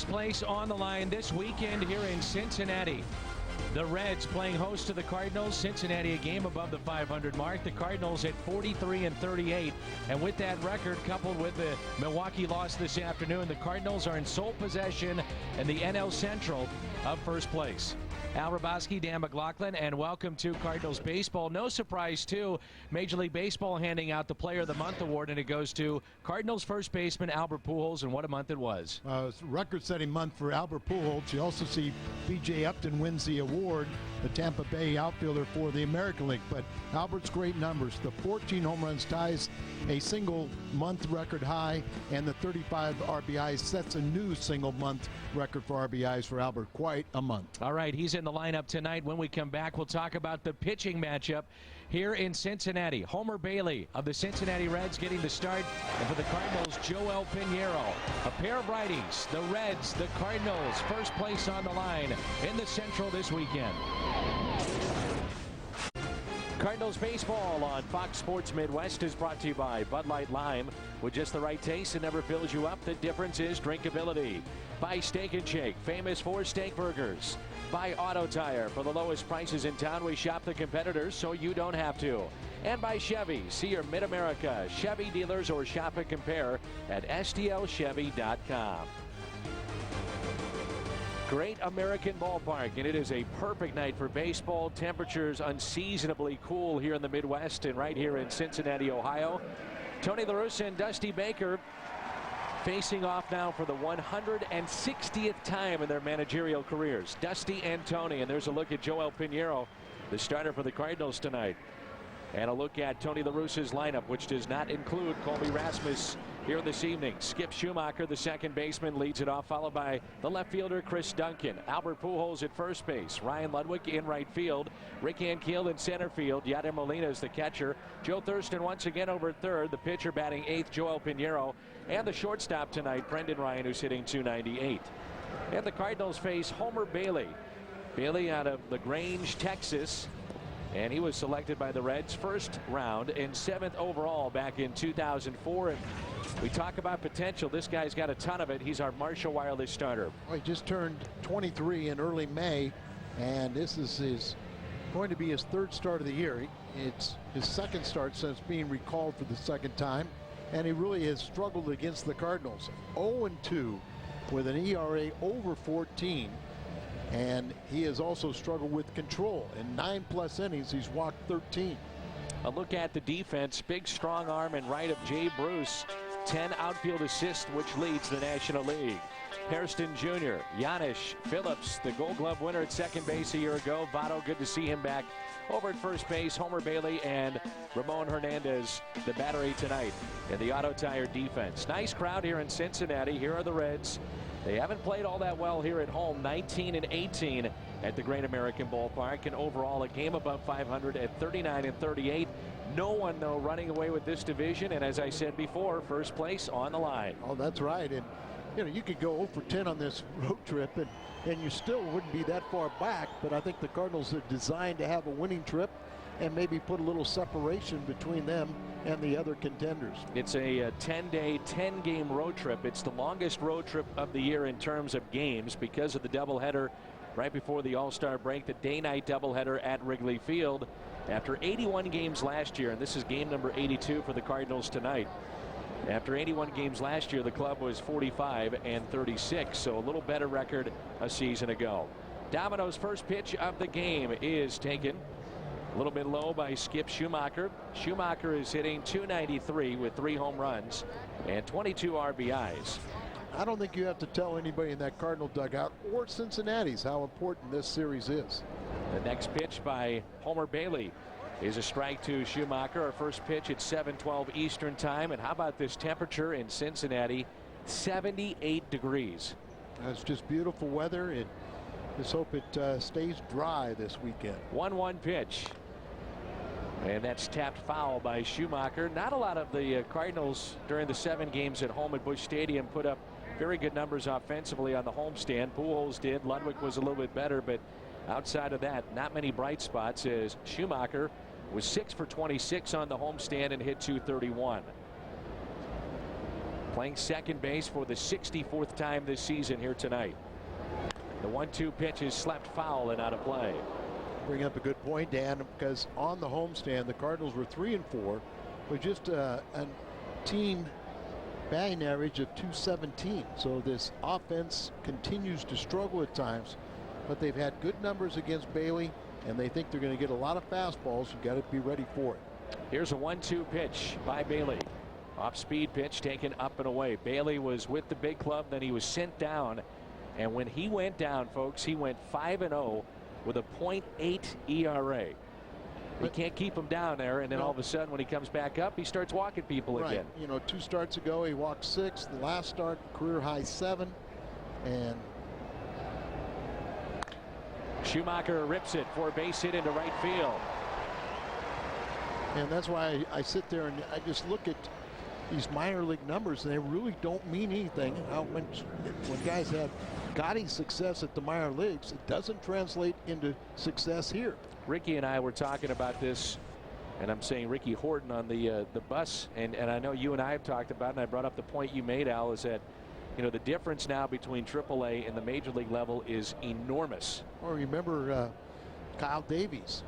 First place on the line this weekend here in Cincinnati. The Reds playing host to the Cardinals. Cincinnati a game above the 500 mark. The Cardinals at 43-38. And with that record, coupled with the Milwaukee loss this afternoon, the Cardinals are in sole possession in the NL Central of first place. Al Raboski, Dan McLaughlin, and welcome to Cardinals baseball. No surprise, too, Major League Baseball handing out the Player of the Month award, and it goes to Cardinals first baseman Albert Pujols, and what a month it was. It's a record-setting month for Albert Pujols. You also see B.J. Upton wins the award, the Tampa Bay outfielder for the American League. But Albert's great numbers. The 14 home runs ties a single-month record high, and the 35 RBIs sets a new single-month record for RBIs for Albert. Quite a month. All right, he's in the lineup tonight. When we come back, we'll talk about the pitching matchup here in Cincinnati. Homer Bailey of the Cincinnati Reds getting the start, and for the Cardinals, Joel Pinheiro. A pair of righties, the Reds, the Cardinals, first place on the line in the Central this weekend. Cardinals baseball on Fox Sports Midwest is brought to you by Bud Light Lime. With just the right taste, it never fills you up. The difference is drinkability. By Steak and Shake, famous for steak burgers. By Auto Tire, for the lowest prices in town, we shop the competitors so you don't have to. And by Chevy, see your Mid-America Chevy dealers or shop and compare at stlchevy.com. Great American ballpark, and it is a perfect night for baseball. Temperatures unseasonably cool here in the Midwest and right here in Cincinnati, Ohio. Tony La Russa and Dusty Baker facing off now for the 160th time in their managerial careers. Dusty and Tony, and there's a look at Joel Pinheiro, the starter for the Cardinals tonight. And a look at Tony La Russa's lineup, which does not include Colby Rasmus here this evening. Skip Schumaker, the second baseman, leads it off, followed by the left fielder Chris Duncan. Albert Pujols at first base. Ryan Ludwig in right field. Rick Ankiel in center field. Yadier Molina is the catcher. Joe Thurston once again over third. The pitcher batting eighth, Joel Pinheiro. And the shortstop tonight, Brendan Ryan, who's hitting .298. And the Cardinals face Homer Bailey. Bailey out of LaGrange, Texas. And he was selected by the Reds first round and 7th overall back in 2004. And we talk about potential. This guy's got a ton of it. He's our Marshall Wireless starter. Well, he just turned 23 in early May, and this is going to be his third start of the year. It's his second start since being recalled for the second time, and he really has struggled against the Cardinals. 0-2 with an ERA over 14. And he has also struggled with control. In 9+ innings, he's walked 13. A look at the defense. Big strong arm and right of Jay Bruce. 10 outfield assists, which leads the National League. Hairston Jr., Yanish Phillips, the Gold Glove winner at second base a year ago. Votto, good to see him back over at first base. Homer Bailey and Ramon Hernandez, the battery tonight in the Auto Tire defense. Nice crowd here in Cincinnati. Here are the Reds. They haven't played all that well here at home, 19-18 at the Great American Ballpark, and overall a game above 500 at 39-38. No one, though, running away with this division, and as I said before, first place on the line. Oh, that's right. And you know, you could go 0 for 10 on this road trip, and you still wouldn't be that far back. But I think the Cardinals are designed to have a winning trip and maybe put a little separation between them and the other contenders. It's a 10-day, 10-game road trip. It's the longest road trip of the year in terms of games because of the doubleheader right before the All-Star break, the day-night doubleheader at Wrigley Field. After 81 games last year, and this is game number 82 for the Cardinals tonight. After 81 games last year, the club was 45-36, so a little better record a season ago. Domino's first pitch of the game is taken. A little bit low by Skip Schumaker. Schumaker is hitting .293 with 3 home runs and 22 RBIs. I don't think you have to tell anybody in that Cardinal dugout or Cincinnati's how important this series is. The next pitch by Homer Bailey is a strike to Schumaker. Our first pitch at 7:12 Eastern time. And how about this temperature in Cincinnati? 78 degrees. That's just beautiful weather. Let's hope it stays dry this weekend. 1-1 pitch. And that's tapped foul by Schumaker. Not a lot of the Cardinals during the 7 games at home at Busch Stadium put up very good numbers offensively on the homestand. Pujols did. Ludwig was a little bit better, but outside of that, not many bright spots as Schumaker was 6 for 26 on the homestand and hit .231. playing second base for the 64th time this season here tonight. The 1-2 pitch is slapped foul and out of play. Bring up a good point, Dan, because on the homestand, the Cardinals were 3-4 with just a team batting average of .217. So this offense continues to struggle at times, but they've had good numbers against Bailey, and they think they're going to get a lot of fastballs. You've got to be ready for it. Here's a 1-2 pitch by Bailey. Off-speed pitch taken up and away. Bailey was with the big club, then he was sent down, and when he went down, folks, he went 5-0 with a .8 ERA. You can't keep him down there, and then all of a sudden when he comes back up, he starts walking people again. You know, 2 starts ago he walked 6. The last start, career high 7. And Schumaker rips it for a base hit into right field. And that's why I sit there and I just look at these minor league numbers, and they really don't mean anything. How much when guys have gaudy success at the minor leagues, it doesn't translate into success here. Ricky and I were talking about this, and I'm saying Ricky Horton on the bus, and I know you and I have talked about it, and I brought up the point you made, Al, is that, you know, the difference now between AAA and the major league level is enormous. Well, remember Kyle Davies.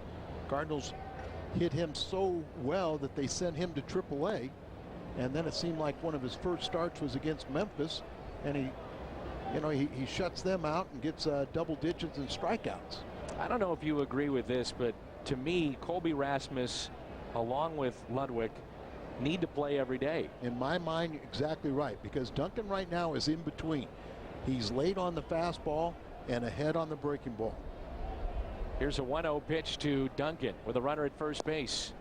Cardinals hit him so well that they sent him to AAA, and then it seemed like one of his first starts was against Memphis, and he shuts them out and gets double digits in strikeouts. I don't know if you agree with this, but to me, Colby Rasmus, along with Ludwig, need to play every day. In my mind, exactly right, because Duncan right now is in between. He's late on the fastball and ahead on the breaking ball. Here's a 1-0 pitch to Duncan with a runner at first base.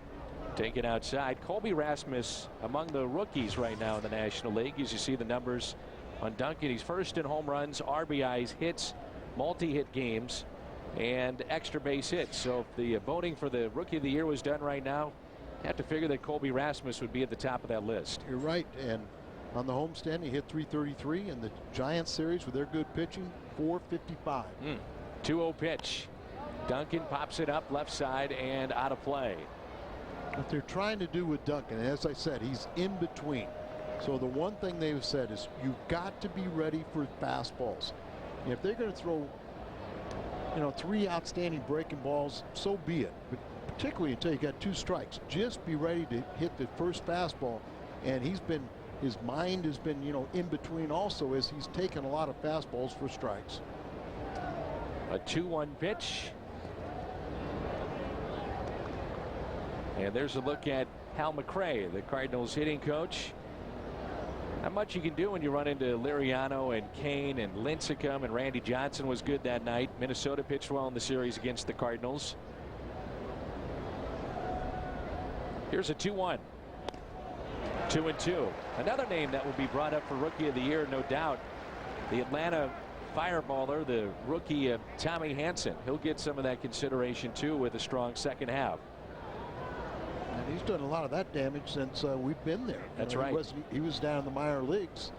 Taken outside. Colby Rasmus among the rookies right now in the National League. As you see the numbers on Duncan, he's first in home runs, RBIs, hits, multi-hit games, and extra base hits. So if the voting for the Rookie of the Year was done right now, you have to figure that Colby Rasmus would be at the top of that list. You're right, and on the homestand he hit .333 in the Giants series with their good pitching, .455. 2-0 pitch. Duncan pops it up left side and out of play. What they're trying to do with Duncan, as I said, he's in between. So the one thing they've said is you've got to be ready for fastballs. If they're going to throw 3 outstanding breaking balls, so be it. But particularly until you got 2 strikes, just be ready to hit the first fastball. And his mind has been, in between also, as he's taken a lot of fastballs for strikes. A 2-1 pitch. And there's a look at Hal McRae, the Cardinals hitting coach. Not much you can do when you run into Liriano and Kane and Lincecum, and Randy Johnson was good that night. Minnesota pitched well in the series against the Cardinals. Here's a 2-1. 2-2. Another name that will be brought up for Rookie of the Year, no doubt. The Atlanta fireballer, the rookie Tommy Hanson. He'll get some of that consideration too with a strong second half. And he's done a lot of that damage since we've been there. That's right. He was down in the minor leagues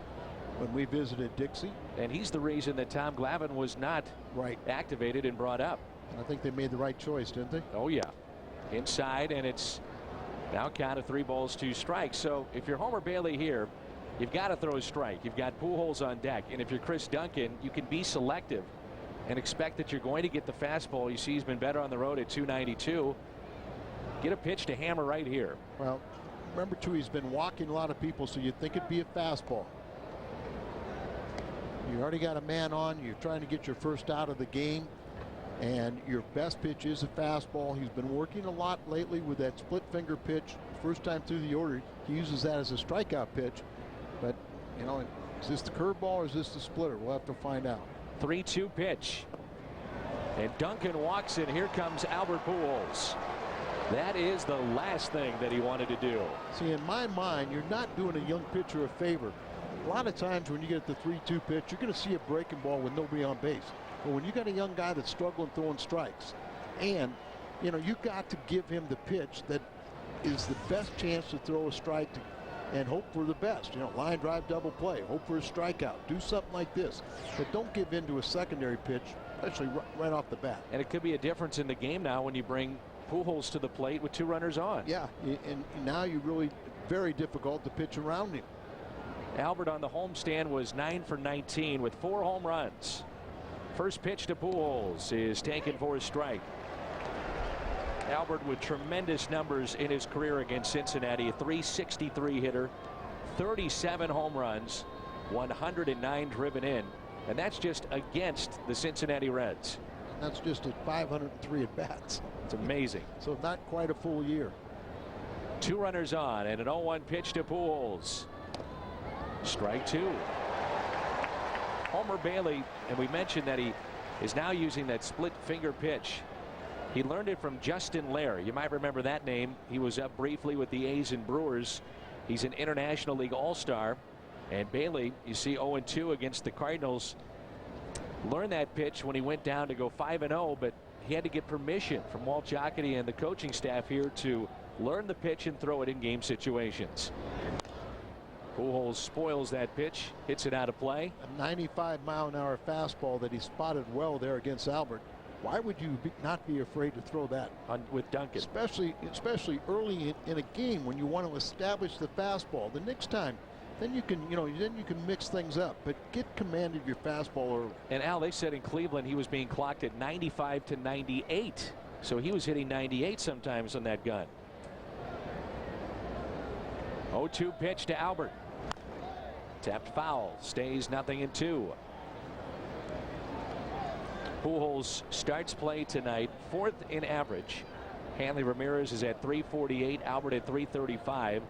when we visited Dixie. And he's the reason that Tom Glavine was not activated and brought up. I think they made the right choice, didn't they? Oh yeah. Inside, and it's now count of 3 balls 2 strikes. So if you're Homer Bailey here, you've got to throw a strike. You've got Pujols on deck, and if you're Chris Duncan, you can be selective and expect that you're going to get the fastball. You see he's been better on the road at .292. Get a pitch to hammer right here. Well, remember too, he's been walking a lot of people, so you'd think it'd be a fastball. You already got a man on. You're trying to get your first out of the game, and your best pitch is a fastball. He's been working a lot lately with that split finger pitch. First time through the order, he uses that as a strikeout pitch. But is this the curveball or is this the splitter? We'll have to find out. 3-2 pitch, and Duncan walks in. Here comes Albert Pujols. That is the last thing that he wanted to do. See, in my mind, you're not doing a young pitcher a favor. A lot of times when you get the 3-2 pitch, you're going to see a breaking ball with nobody on base. But when you got a young guy that's struggling throwing strikes, and you got to give him the pitch that is the best chance to throw a strike and hope for the best. Line drive, double play, hope for a strikeout, do something like this. But don't give in to a secondary pitch, especially right off the bat. And it could be a difference in the game now when you bring Pujols to the plate with 2 runners on. Yeah, and now you really very difficult to pitch around him. Albert on the homestand was 9 for 19 with 4 home runs. First pitch to Pujols is taken for a strike. Albert with tremendous numbers in his career against Cincinnati. A .363 hitter, 37 home runs, 109 driven in, and that's just against the Cincinnati Reds. And that's just at 503 at bats. It's amazing. So not quite a full year. 2 runners on and an 0-1 pitch to Pujols. Strike 2. Homer Bailey, and we mentioned that he is now using that split finger pitch. He learned it from Justin Lair. You might remember that name. He was up briefly with the A's and Brewers. He's an International League All-Star. And Bailey, you see 0-2 against the Cardinals. Learned that pitch when he went down to go 5-0, but he had to get permission from Walt Jocketty and the coaching staff here to learn the pitch and throw it in game situations. Pujols spoils that pitch, hits it out of play. A 95-mile-an-hour fastball that he spotted well there against Albert. Why would you not be afraid to throw that with Duncan? Especially early in a game when you want to establish the fastball. The next time, then you can mix things up, but get command of your fastball early. And Al, they said in Cleveland he was being clocked at 95 to 98, so he was hitting 98 sometimes on that gun. 0-2 pitch to Albert. Tapped foul. Stays 0-2. Pujols starts play tonight, 4th in average. Hanley Ramirez is at 348. Albert at 335.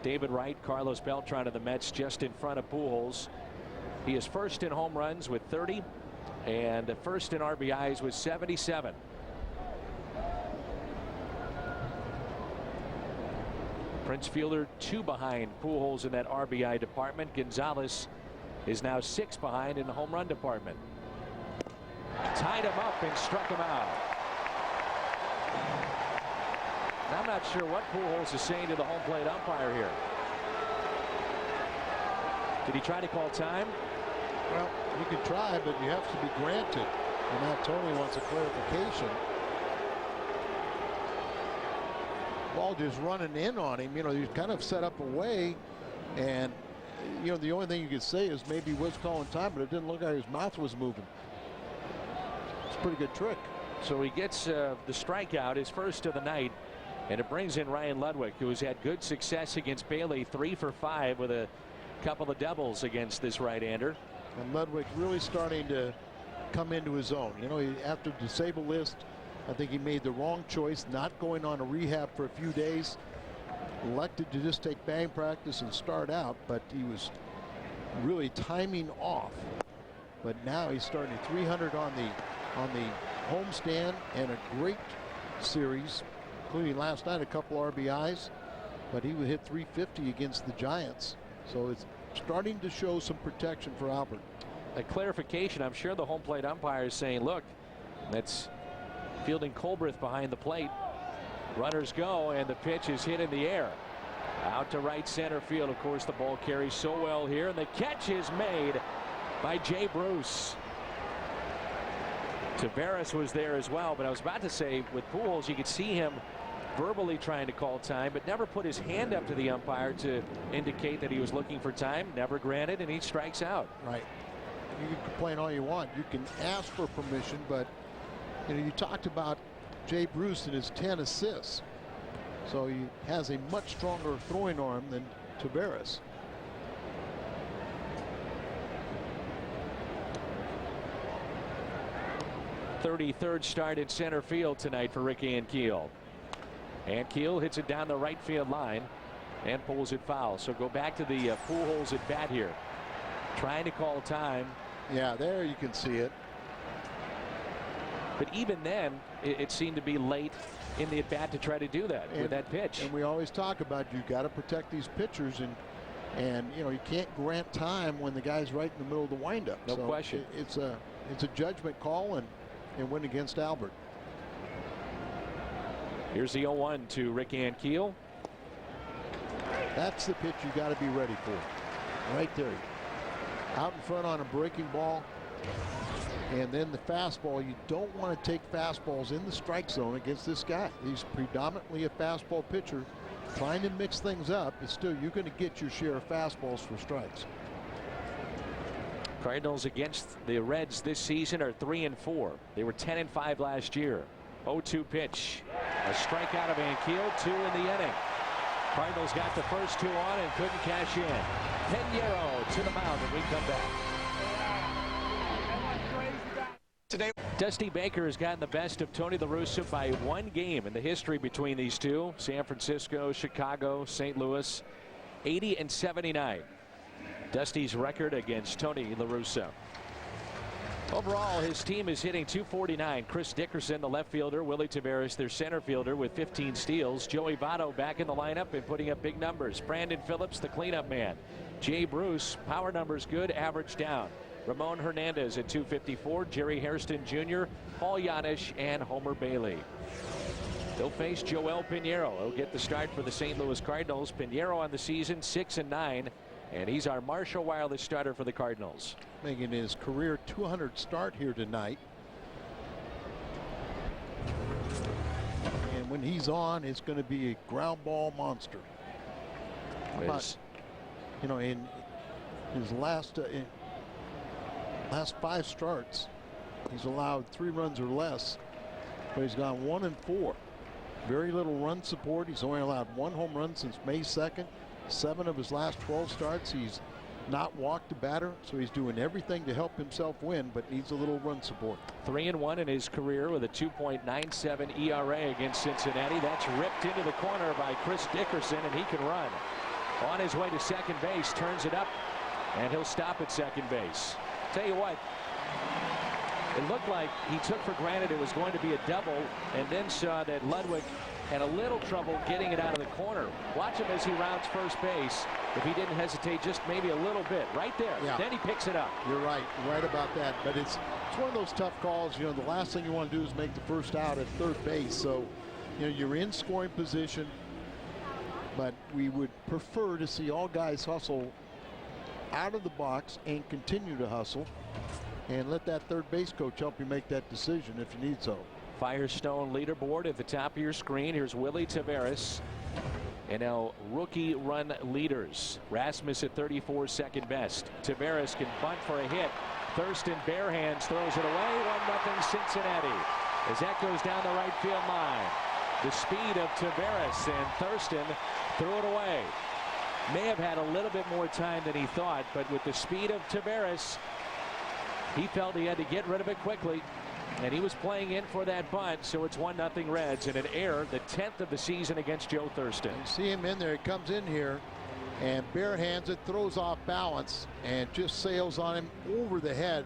David Wright, Carlos Beltran of the Mets just in front of Pujols. He is first in home runs with 30 and first in RBIs with 77. Prince Fielder 2 behind Pujols in that RBI department. Gonzalez is now 6 behind in the home run department. Tied him up and struck him out. I'm not sure what Pujols is saying to the home plate umpire here. Did he try to call time? Well, you can try, but you have to be granted. And now Tony wants a clarification. Ball just running in on him. He's kind of set up away, and the only thing you could say is maybe he was calling time, but it didn't look like his mouth was moving. It's a pretty good trick. So he gets the strikeout, his first of the night, and it brings in Ryan Ludwig, who has had good success against Bailey, 3 for 5 with a couple of doubles against this right-hander. And Ludwig really starting to come into his own. After the disabled list, I think he made the wrong choice, not going on a rehab for a few days. Elected to just take batting practice and start out, but he was really timing off. But now he's starting 300 on the homestand and a great series, including last night a couple RBIs. But he would hit 350 against the Giants, so it's starting to show some protection for Albert. A clarification, I'm sure the home plate umpire is saying, look, that's fielding Colbreth behind the plate. Runners go, and the pitch is hit in the air. Out to right center field. Of course, the ball carries so well here, and the catch is made by Jay Bruce. Tavares was there as well, but I was about to say, with Pujols, you could see him verbally trying to call time, but never put his hand up to the umpire to indicate that he was looking for time. Never granted, and he strikes out. Right. You can complain all you want. You can ask for permission, but you talked about Jay Bruce and his 10 assists. So he has a much stronger throwing arm than Tavares. .33rd start in center field tonight for Ricky Ankiel. Ankiel hits it down the right field line and pulls it foul. So go back to the Pujols at bat here. Trying to call time. Yeah, there you can see it. But even then, it seemed to be late in the at bat to try to do that with that pitch. And we always talk about you got to protect these pitchers, and you can't grant time when the guy's right in the middle of the windup. No question. It's a judgment call, and win against Albert. Here's the 0-1 to Rick Ankiel. That's the pitch you got to be ready for. Right there. Out in front on a breaking ball. And then the fastball. You don't want to take fastballs in the strike zone against this guy. He's predominantly a fastball pitcher. trying to mix things up, but still you're going to get your share of fastballs for strikes. Cardinals against the Reds this season are 3-4. They were 10-5 last year. 0-2 pitch. A strikeout of Ankiel, 2 in the inning. Cardinals got the first 2 on and couldn't cash in. Pinheiro to the mound when we come back. Today, Dusty Baker has gotten the best of Tony La Russa by 1 game in the history between these two. San Francisco, Chicago, St. Louis, 80 and 79. Dusty's record against Tony La Russa. Overall, his team is hitting .249. Chris Dickerson, the left fielder. Willie Taveras, their center fielder, with 15 steals. Joey Votto back in the lineup and putting up big numbers. Brandon Phillips, the cleanup man. Jay Bruce, power numbers good, average down. Ramon Hernandez at .254. Jerry Hairston Jr., Paul Janisch, and Homer Bailey. They'll face Joel Pinheiro. He'll get the start for the St. Louis Cardinals. Pinheiro on the season 6-9. And he's our Marshall Wireless starter for the Cardinals. Making his career 200 start here tonight. And when he's on, it's going to be a ground ball monster. But, you know, in his last 5 starts, he's allowed 3 runs or less, but he's gone 1-4. Very little run support. He's only allowed 1 home run since May 2nd. 7 of his last 12 starts, he's not walked a batter, so he's doing everything to help himself win, but needs a little run support. 3-1 in his career with a 2.97 ERA against Cincinnati. That's ripped into the corner by Chris Dickerson, and he can run. On his way to second base, turns it up, and he'll stop at second base. Tell you what, it looked like he took for granted it was going to be a double, and then saw that Ludwig had a little trouble getting it out of the corner. Watch him as he rounds first base. If he didn't hesitate just maybe a little bit right there, then he picks it up. You're right about that. But it's one of those tough calls. You know, the last thing you want to do is make the first out at third base. So, you know, you're in scoring position, but we would prefer to see all guys hustle out of the box and continue to hustle, and let that third base coach help you make that decision if you need so. Firestone leaderboard at the top of your screen. Here's Willie Taveras. And now rookie run leaders. Rasmus at 34, second best. Taveras can bunt for a hit. Thurston bare hands throws it away. 1-0 Cincinnati. As that goes down the right field line. The speed of Taveras, and Thurston threw it away. May have had a little bit more time than he thought, but with the speed of Taveras, he felt he had to get rid of it quickly. And he was playing in for that bunt, so it's 1-0 Reds, and an error, the 10th of the season against Joe Thurston. You see him in there. He comes in here and bare hands it, throws off balance, and just sails on him over the head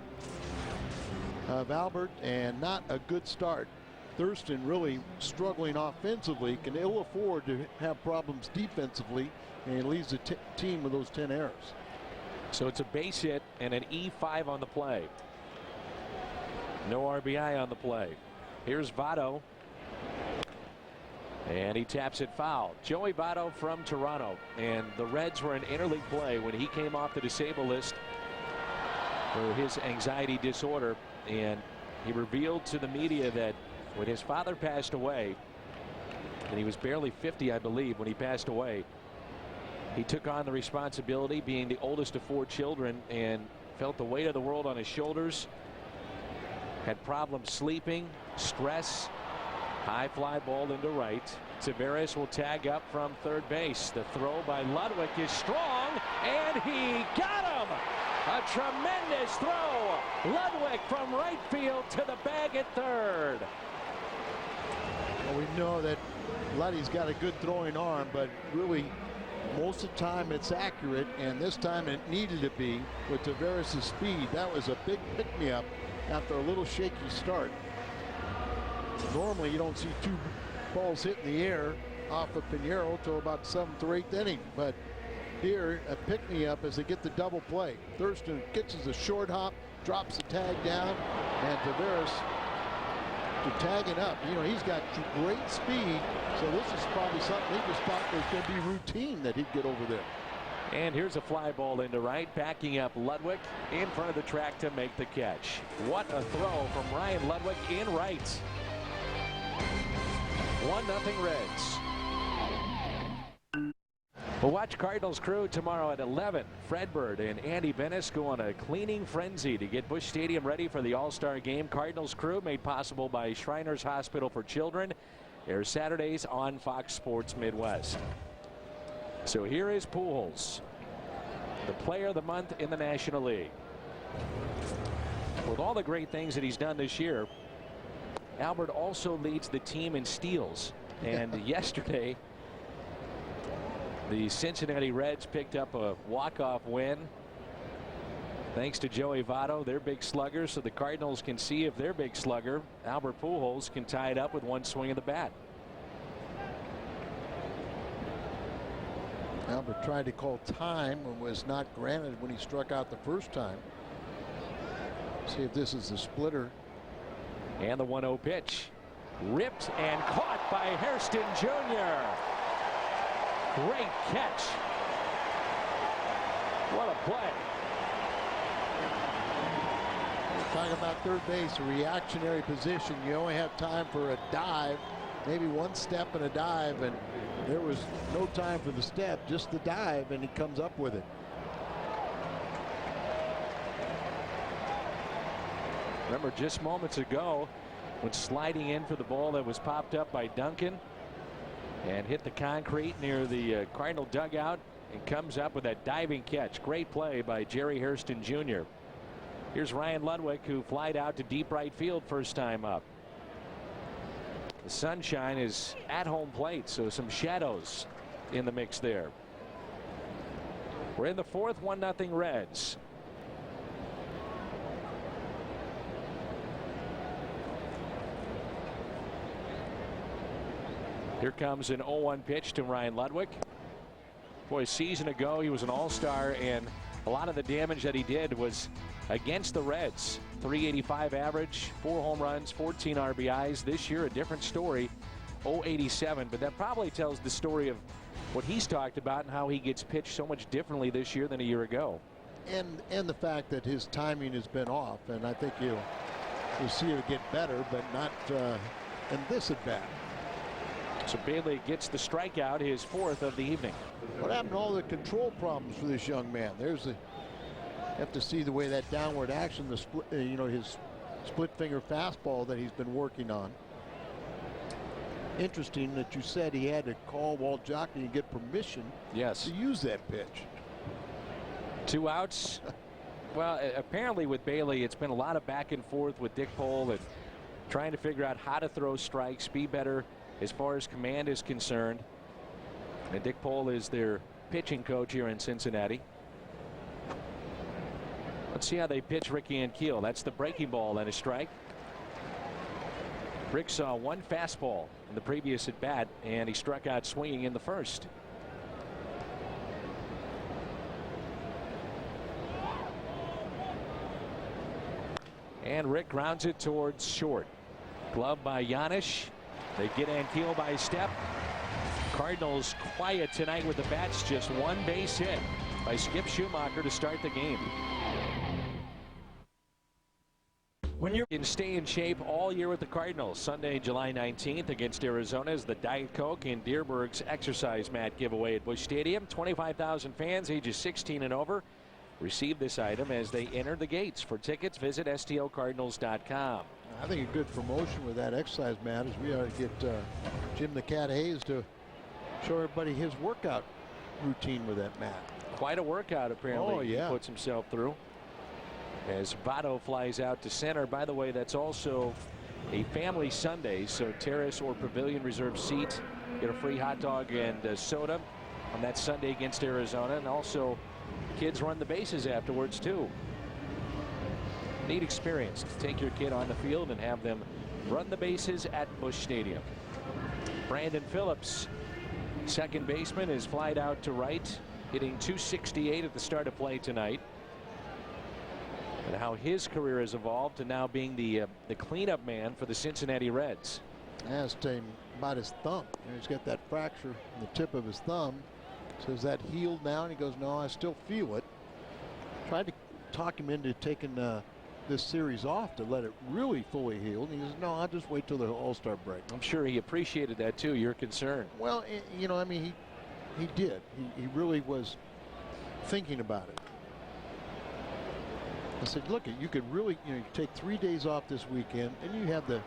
of Albert, and not a good start. Thurston really struggling offensively, can ill afford to have problems defensively, and he leads the team with those 10 errors. So it's a base hit and an E5 on the play. No RBI on the play. Here's Votto. And he taps it foul. Joey Votto from Toronto. And the Reds were in interleague play when he came off the disabled list for his anxiety disorder. And he revealed to the media that when his father passed away, and he was barely 50, I believe, when he passed away, he took on the responsibility, being the oldest of 4 children, and felt the weight of the world on his shoulders. Had problems sleeping, stress. High fly ball into right. Taveras will tag up from third base. The throw by Ludwig is strong, and he got him. A tremendous throw. Ludwig from right field to the bag at third. Well, we know that Luddy's got a good throwing arm, but really most of the time it's accurate, and this time it needed to be with Taveras' speed. That was a big pick-me-up after a little shaky start. Normally you don't see 2 balls hit in the air off of Pinheiro till about 7th or 8th inning, but here a pick-me-up as they get the double play. Thurston gets a short hop, drops the tag down, and Taveras to tag it up. You know, he's got great speed, so this is probably something he just thought was going to be routine that he'd get over there. And here's a fly ball into right, backing up Ludwig in front of the track to make the catch. What a throw from Ryan Ludwig in right. 1-0 Reds. We'll watch Cardinals crew tomorrow at 11. Fredbird and Andy Bennis go on a cleaning frenzy to get Busch Stadium ready for the All-Star game. Cardinals crew made possible by Shriners Hospital for Children. Airs Saturdays on Fox Sports Midwest. So here is Pujols, the player of the month in the National League. With all the great things that he's done this year, Albert also leads the team in steals. And yesterday, the Cincinnati Reds picked up a walk-off win thanks to Joey Votto, their big slugger, so the Cardinals can see if their big slugger, Albert Pujols, can tie it up with one swing of the bat. Albert tried to call time and was not granted when he struck out the first time. See if this is the splitter. And the 1-0 pitch. Ripped and caught by Hairston Jr. Great catch. What a play. Talking about third base, a reactionary position. You only have time for a dive, maybe one step and a dive, and there was no time for the step, just the dive, and he comes up with it. Remember just moments ago when sliding in for the ball that was popped up by Duncan and hit the concrete near the Cardinal dugout and comes up with that diving catch. Great play by Jerry Hairston Jr. Here's Ryan Ludwig, who flied out to deep right field first time up. The sunshine is at home plate, so some shadows in the mix there. We're in the fourth, 1-0 Reds. Here comes an 0-1 pitch to Ryan Ludwig. Boy, a season ago he was an all-star, and a lot of the damage that he did was against the Reds. 385 average, 4 home runs, 14 RBIs. This year a different story, 087, but that probably tells the story of what he's talked about and how he gets pitched so much differently this year than a year ago. And the fact that his timing has been off, and I think you'll see it get better, but not in this at bat. So Bailey gets the strikeout, his 4th of the evening. What happened to all the control problems for this young man? There's the, have to see the way that downward action, the split, his split finger fastball that he's been working on. Interesting that you said he had to call Walt Jockney and get permission to use that pitch. 2 outs. Well, apparently with Bailey, it's been a lot of back and forth with Dick Pole and trying to figure out how to throw strikes, be better as far as command is concerned. And Dick Pole is their pitching coach here in Cincinnati. Let's see how they pitch Ricky Ankiel. That's the breaking ball and a strike. Rick saw one fastball in the previous at bat, and he struck out swinging in the first. And Rick grounds it towards short. Glove by Giannis. They get Ankiel by a step. Cardinals quiet tonight with the bats. Just one base hit by Skip Schumaker to start the game. When you can stay in shape all year with the Cardinals, Sunday, July 19th against Arizona is the Diet Coke and Deerberg's exercise mat giveaway at Busch Stadium. 25,000 fans ages 16 and over receive this item as they enter the gates. For tickets, visit STLCardinals.com. I think a good promotion with that exercise mat is we ought to get Jim the Cat Hayes to show everybody his workout routine with that mat. Quite a workout, apparently. He puts himself through. As Votto flies out to center. By the way, that's also a family Sunday, so terrace or pavilion reserved seat. Get a free hot dog and soda on that Sunday against Arizona, and also kids run the bases afterwards too. Neat experience to take your kid on the field and have them run the bases at Busch Stadium. Brandon Phillips, second baseman, is flied out to right, hitting .268 at the start of play tonight. And how his career has evolved to now being the cleanup man for the Cincinnati Reds. Asked him about his thumb. He's got that fracture in the tip of his thumb. So is that healed now? And he goes, no, I still feel it. Tried to talk him into taking this series off to let it really fully heal. And he says, no, I'll just wait till the All-Star break. I'm sure he appreciated that too, your concern. Well, you know, I mean, he did. He really was thinking about it. I said, look, you could really, you take 3 days off this weekend, and you have the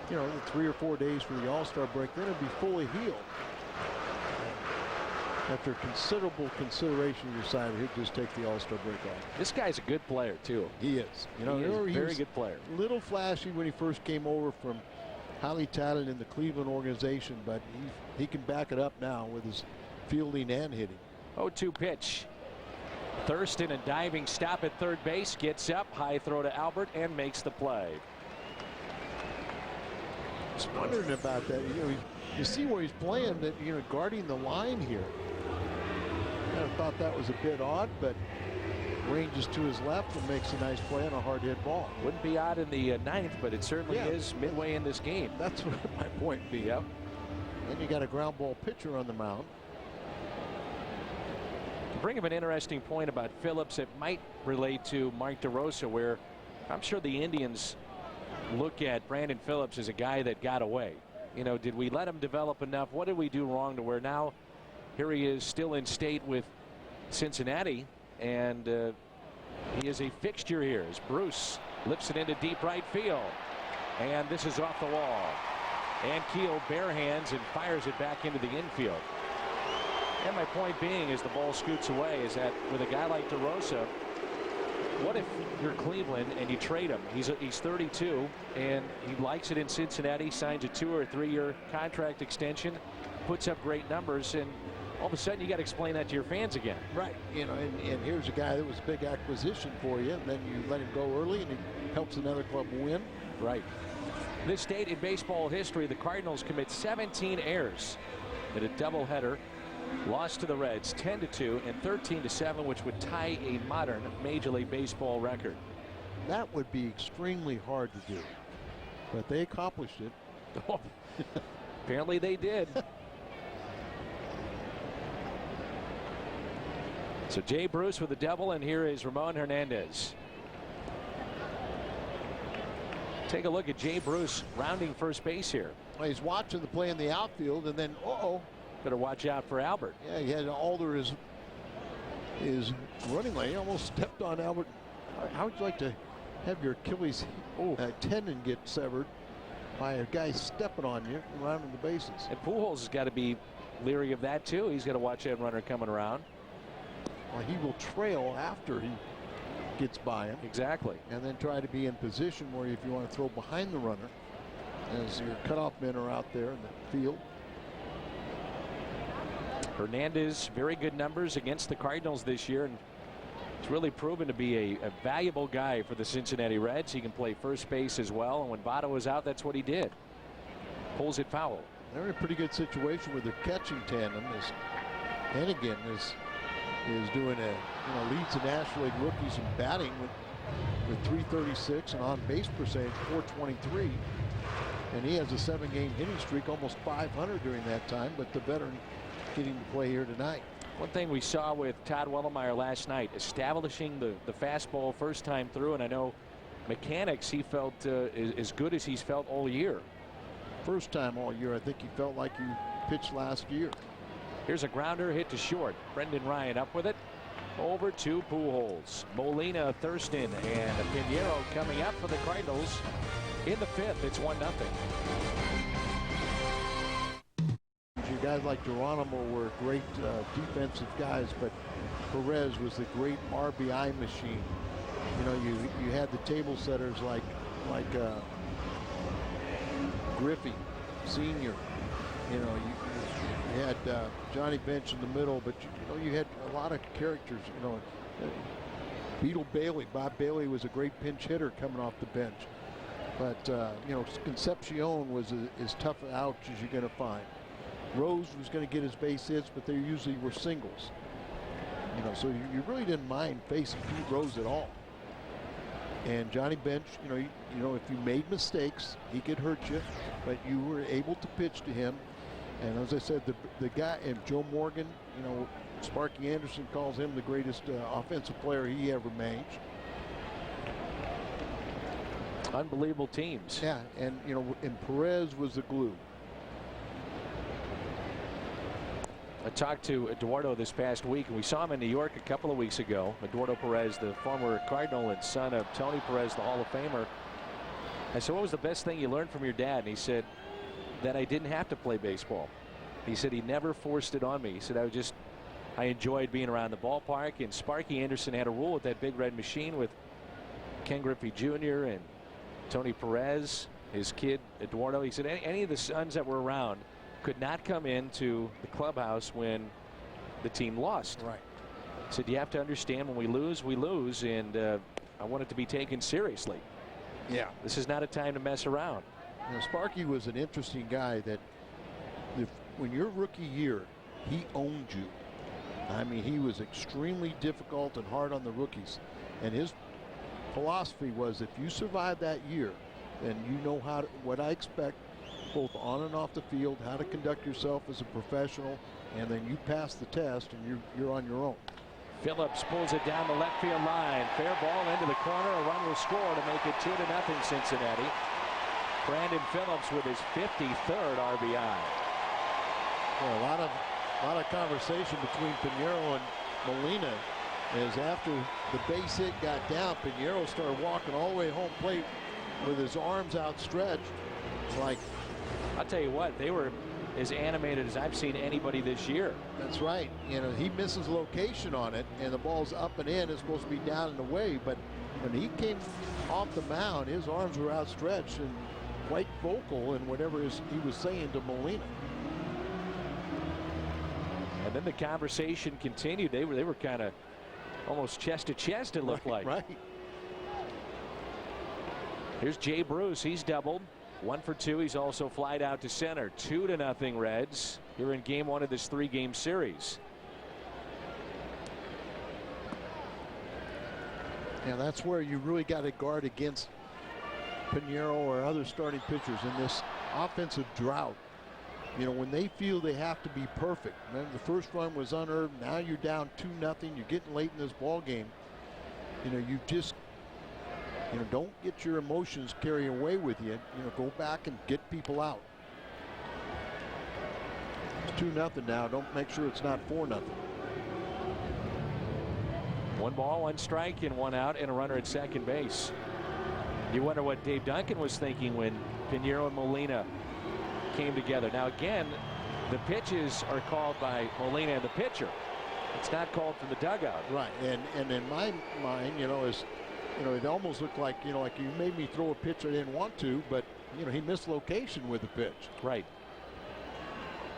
3 or 4 days for the All-Star break. Then it'd be fully healed. After considerable consideration, you decided he'd just take the All-Star break off. This guy's a good player too. He is. He is a very good player. Little flashy when he first came over from highly touted in the Cleveland organization, but he can back it up now with his fielding and hitting. 0-2 pitch. Thurston, a diving stop at third base, gets up, high throw to Albert, and makes the play. Just wondering about that. You see where he's playing, that guarding the line here. I thought that was a bit odd, but ranges to his left and makes a nice play on a hard hit ball. Wouldn't be odd in the ninth, but it certainly is midway in this game. That's what my point be. Yep. And you got a ground ball pitcher on the mound. To bring up an interesting point about Phillips, it might relate to Mark DeRosa, where I'm sure the Indians look at Brandon Phillips as a guy that got away. Did we let him develop enough? What did we do wrong to where now here he is still in state with Cincinnati, and he is a fixture here as Bruce lifts it into deep right field, and this is off the wall, and Keel bare hands and fires it back into the infield. And my point being, as the ball scoots away, is that with a guy like DeRosa, what if you're Cleveland and you trade him? He's 32 and he likes it in Cincinnati, signs a 2 or 3 year contract extension, puts up great numbers, and all of a sudden you got to explain that to your fans again. Right. And here's a guy that was a big acquisition for you, and then you let him go early and he helps another club win. Right. This date in baseball history, the Cardinals commit 17 errors in a doubleheader. Lost to the Reds 10-2 and 13-7, which would tie a modern Major League Baseball record. That would be extremely hard to do, but they accomplished it. Oh, apparently they did. So Jay Bruce with the double, and here is Ramon Hernandez. Take a look at Jay Bruce rounding first base here. Well, he's watching the play in the outfield, and then better watch out for Albert. Yeah, he had to alter his running lane. He almost stepped on Albert. How would you like to have your Achilles tendon get severed by a guy stepping on you and rounding the bases? And Pujols has got to be leery of that too. He's got to watch that runner coming around. Well, he will trail after he gets by him. Exactly. And then try to be in position where if you want to throw behind the runner, as your cutoff men are out there in the field. Hernandez, very good numbers against the Cardinals this year, and it's really proven to be a valuable guy for the Cincinnati Reds. He can play first base as well, and when Votto was out, that's what he did. Pulls it foul. They're in a pretty good situation with their catching tandem. As Hennigan is doing leads the National League rookies in batting with 336 and on base percentage 423, and he has a 7-game hitting streak, almost 500 during that time. But the veteran getting to play here tonight. One thing we saw with Todd Wellemeyer last night, establishing the fastball first time through, and I know mechanics he felt as good as he's felt all year. First time all year. I think he felt like he pitched last year. Here's a grounder hit to short. Brendan Ryan up with it. Over to Pujols. Molina, Thurston, and Pinheiro coming up for the Cardinals in the fifth. It's 1-0. Guys like Geronimo were great defensive guys, but Perez was the great RBI machine. You had the table setters like Griffey Sr. You had Johnny Bench in the middle, but you had a lot of characters. Beetle Bailey, Bob Bailey was a great pinch hitter coming off the bench, but Concepcion was as tough an ouch as you're going to find. Rose was going to get his base hits, but they usually were singles. So you really didn't mind facing Pete Rose at all. And Johnny Bench, if you made mistakes, he could hurt you, but you were able to pitch to him. And as I said, the guy, and Joe Morgan, Sparky Anderson calls him the greatest offensive player he ever managed. Unbelievable teams. Yeah, and Perez was the glue. I talked to Eduardo this past week, and we saw him in New York a couple of weeks ago. Eduardo Perez, the former Cardinal and son of Tony Perez, the Hall of Famer. I said, what was the best thing you learned from your dad? And he said that I didn't have to play baseball. He said he never forced it on me. He said I enjoyed being around the ballpark. And Sparky Anderson had a rule with that big red machine with Ken Griffey Jr. and Tony Perez, his kid Eduardo. He said any of the sons that were around could not come into the clubhouse when the team lost. Right. He said you have to understand, when we lose, and I want it to be taken seriously. Yeah. This is not a time to mess around. You know, Sparky was an interesting guy that when your rookie year, he owned you. I mean, he was extremely difficult and hard on the rookies. And his philosophy was, if you survive that year, then you know what I expect, both on and off the field, how to conduct yourself as a professional, and then you pass the test and you're on your own. Phillips pulls it down the left field line. Fair ball into the corner. A run will score to make it 2-0 Cincinnati. Brandon Phillips with his 53rd RBI. Well, a lot of conversation between Pinheiro and Molina, as after the base hit got down, Pinheiro started walking all the way home plate with his arms outstretched. Like, I'll tell you what, they were as animated as I've seen anybody this year. That's right. You know, he misses location on it, and the ball's up and in. It's supposed to be down and away, but when he came off the mound, his arms were outstretched and quite vocal in whatever he was saying to Molina. And then the conversation continued. They were kind of almost chest to chest, it looked like. Right. Here's Jay Bruce. He's doubled. 1 for 2. He's also flied out to center. 2-0 Reds here in game 1 of this 3-game series. Yeah, that's where you really got to guard against Pinheiro or other starting pitchers in this offensive drought. You know, when they feel they have to be perfect. Remember, the first run was unearned. Now you're down 2-0. You're getting late in this ball game. You know, don't get your emotions carried away with you. You know, go back and get people out. It's 2-0 now. Don't make sure it's not 4-0. 1 ball, 1 strike, and 1 out, and a runner at second base. You wonder what Dave Duncan was thinking when Pinheiro and Molina came together. Now again, the pitches are called by Molina and the pitcher. It's not called from the dugout. Right, and in my mind, you know, it almost looked like, you know, like you made me throw a pitch I didn't want to, but you know, he missed location with the pitch. Right.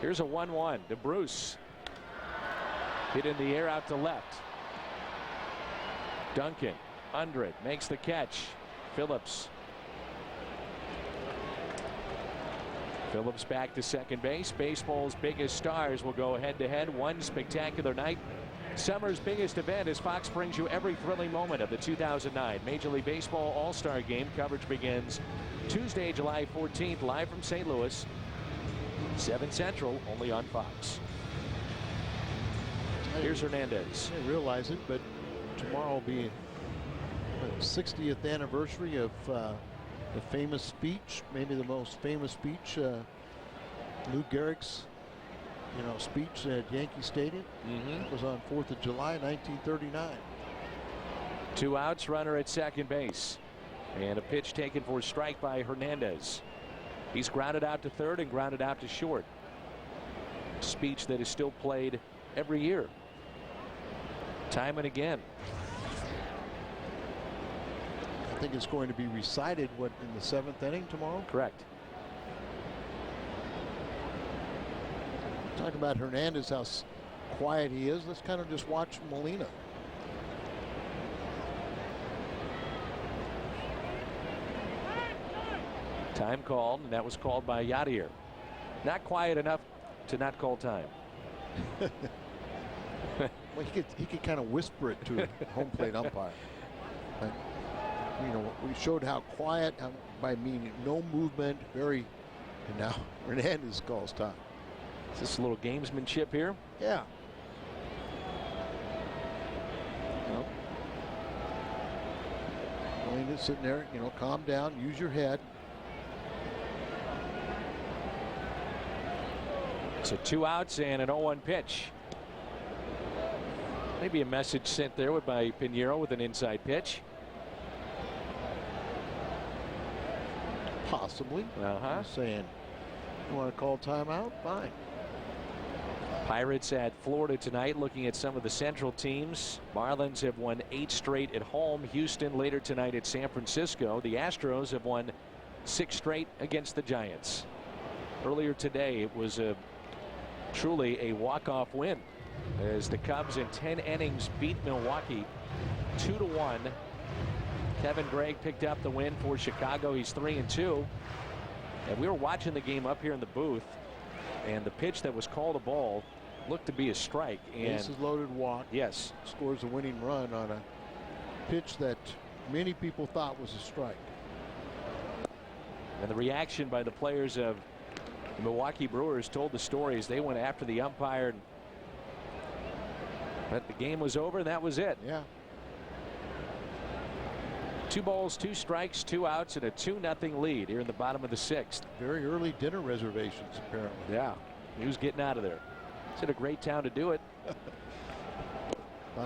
Here's a 1-1 to Bruce. Hit in the air out to left. Duncan under it, makes the catch. Phillips back to second base. Baseball's biggest stars will go head-to-head. One spectacular night. Summer's biggest event as Fox brings you every thrilling moment of the 2009 Major League Baseball All-Star Game. Coverage begins Tuesday, July 14th, live from St. Louis, 7 Central, only on Fox. Here's Hernandez. I realize it, but tomorrow will be the 60th anniversary of the famous speech, maybe the most famous speech, Lou Gehrig's, you know, speech at Yankee Stadium. It was on 4th of July, 1939. 2 outs, runner at second base, and a pitch taken for a strike by Hernandez. He's grounded out to third and grounded out to short. Speech that is still played every year, time and again. I think it's going to be recited in the 7th inning tomorrow. Correct. Talk about Hernandez, how quiet he is. Let's kind of just watch Molina. Time called, and that was called by Yadier. Not quiet enough to not call time. Well, he could kind of whisper it to a home plate umpire. But, you know, we showed how quiet, by meaning no movement, and now Hernandez calls time. Is this a little gamesmanship here? Yeah. Well, Molina's sitting there, you know, calm down, use your head. So 2 outs and an 0-1 pitch. Maybe a message sent there by Pinheiro with an inside pitch. Possibly. Saying, you want to call timeout? Fine. Pirates at Florida tonight, looking at some of the Central teams. Marlins have won 8 straight at home. Houston later tonight at San Francisco. The Astros have won 6 straight against the Giants. Earlier today, it was truly a walk-off win as the Cubs in 10 innings beat Milwaukee 2-1. Kevin Gregg picked up the win for Chicago. He's 3-2. And we were watching the game up here in the booth, and the pitch that was called a ball looked to be a strike. And bases loaded walk. Yes. Scores a winning run on a pitch that many people thought was a strike. And the reaction by the players of the Milwaukee Brewers told the story as they went after the umpire. But the game was over, and that was it. Yeah. 2 balls, 2 strikes, 2 outs, and a 2-0 lead here in the bottom of the 6th. Very early dinner reservations, apparently. Yeah, he was getting out of there. It's in a great town to do it.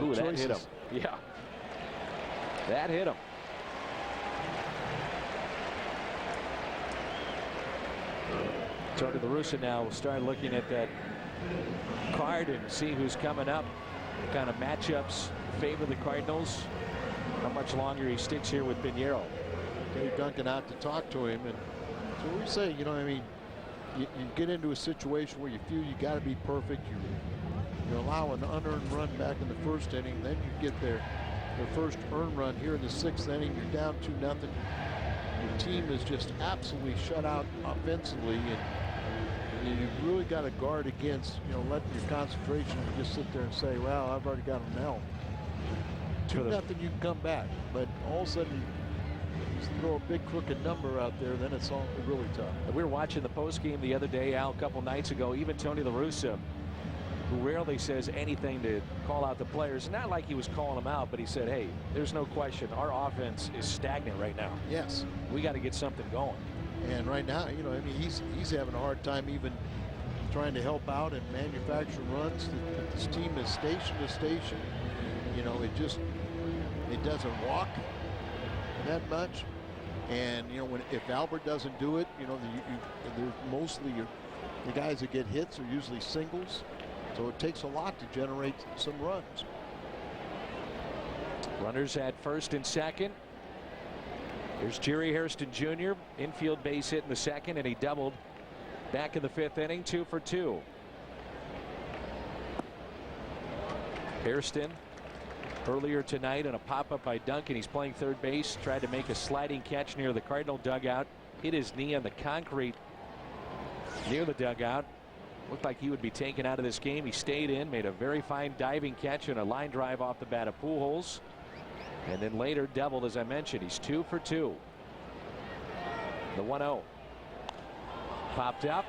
Ooh, that hit him. Yeah, that hit him. Tony La Russa now will start looking at that card and see who's coming up. What kind of matchups favor the Cardinals. How much longer he sticks here with Pinheiro. Dave Duncan out to talk to him, and so we say, you know, I mean, you get into a situation where you feel you got to be perfect. You allow an unearned run back in the first inning, then you get their first earned run here in the 6th inning. You're down 2-0. Your team is just absolutely shut out offensively, and you've really got to guard against, you know, letting your concentration just sit there and say, well, I've already got them now. 2-0, you can come back, but all of a sudden you throw a big crooked number out there, then it's all really tough. We were watching the post game the other day, Al, a couple nights ago. Even Tony La Russa, who rarely says anything to call out the players, not like he was calling them out, but he said, hey, there's no question our offense is stagnant right now. Yes, we got to get something going. And right now, you know, I mean, he's having a hard time even trying to help out and manufacture runs. This team is station to station. You know, it doesn't walk that much, and you know, if Albert doesn't do it, you know, there's mostly the guys that get hits are usually singles, so it takes a lot to generate some runs. Runners at first and second. There's Jerry Hairston Jr. infield base hit in the 2nd, and he doubled back in the 5th inning, 2 for 2. Hairston earlier tonight on a pop-up by Duncan. He's playing third base, tried to make a sliding catch near the Cardinal dugout, hit his knee on the concrete near the dugout. Looked like he would be taken out of this game. He stayed in, made a very fine diving catch and a line drive off the bat of Pujols, and then later doubled. As I mentioned, he's 2 for 2. The 1-0 popped up.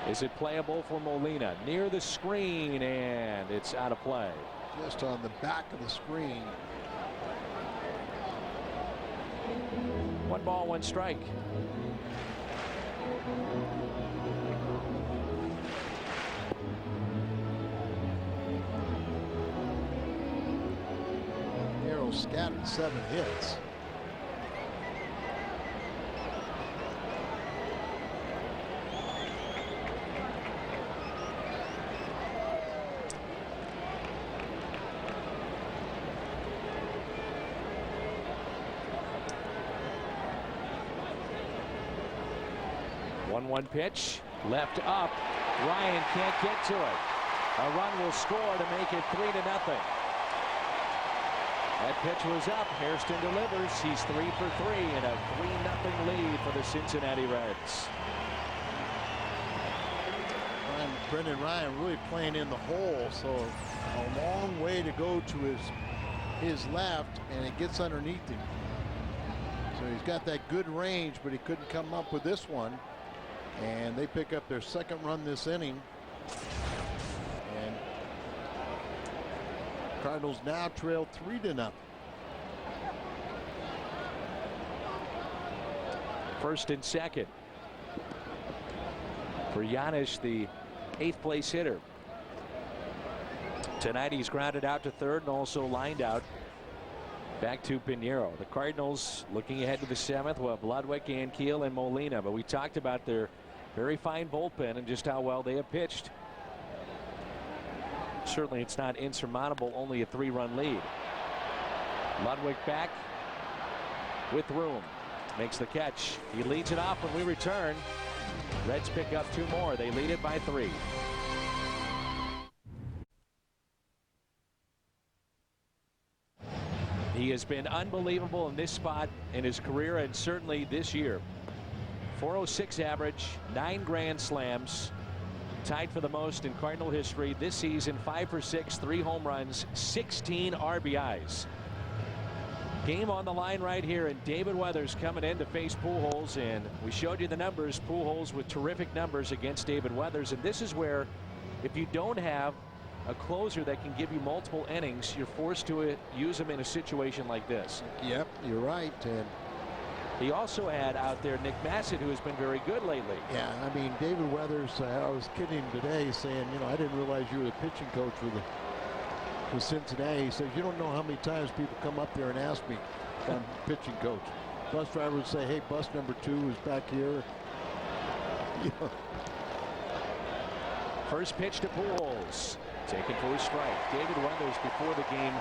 Is it playable for Molina? Near the screen, and it's out of play. Just on the back of the screen. 1 ball, 1 strike. Pinheiro scattered 7 hits. One pitch, left up. Ryan can't get to it. A run will score to make it 3-0. That pitch was up. Hairston delivers. He's 3 for 3 and a 3-0 lead for the Cincinnati Reds. Brendan Ryan really playing in the hole, so a long way to go to his left, and it gets underneath him. So he's got that good range, but he couldn't come up with this one. And they pick up their 2nd run this inning. And Cardinals now trail 3-0. First and second. for Giannis, the 8th place hitter. Tonight he's grounded out to third and also lined out back to Pinheiro. The Cardinals looking ahead to the 7th will have Ludwig, Ankiel, and Molina. But we talked about their very fine bullpen and just how well they have pitched. Certainly it's not insurmountable, only a 3-run lead. Ludwig back with room. Makes the catch. He leads it off when we return. Reds pick up 2 more. They lead it by 3. He has been unbelievable in this spot in his career and certainly this year. 406 average, 9 grand slams, tied for the most in Cardinal history this season. 5 for 6, 3 home runs, 16 RBIs. Game on the line right here, and David Weathers coming in to face Pujols, and we showed you the numbers. Pujols with terrific numbers against David Weathers, and this is where if you don't have a closer that can give you multiple innings, you're forced to use him in a situation like this. Yep, you're right. And he also had out there Nick Massett, who has been very good lately. Yeah, I mean, David Weathers, I was kidding him today saying, you know, I didn't realize you were the pitching coach for Cincinnati. He says, you don't know how many times people come up there and ask me if I'm pitching coach. Bus driver would say, hey, bus number 2 is back here. You know. First pitch to Pujols. Taken for a strike. David Weathers, before the game,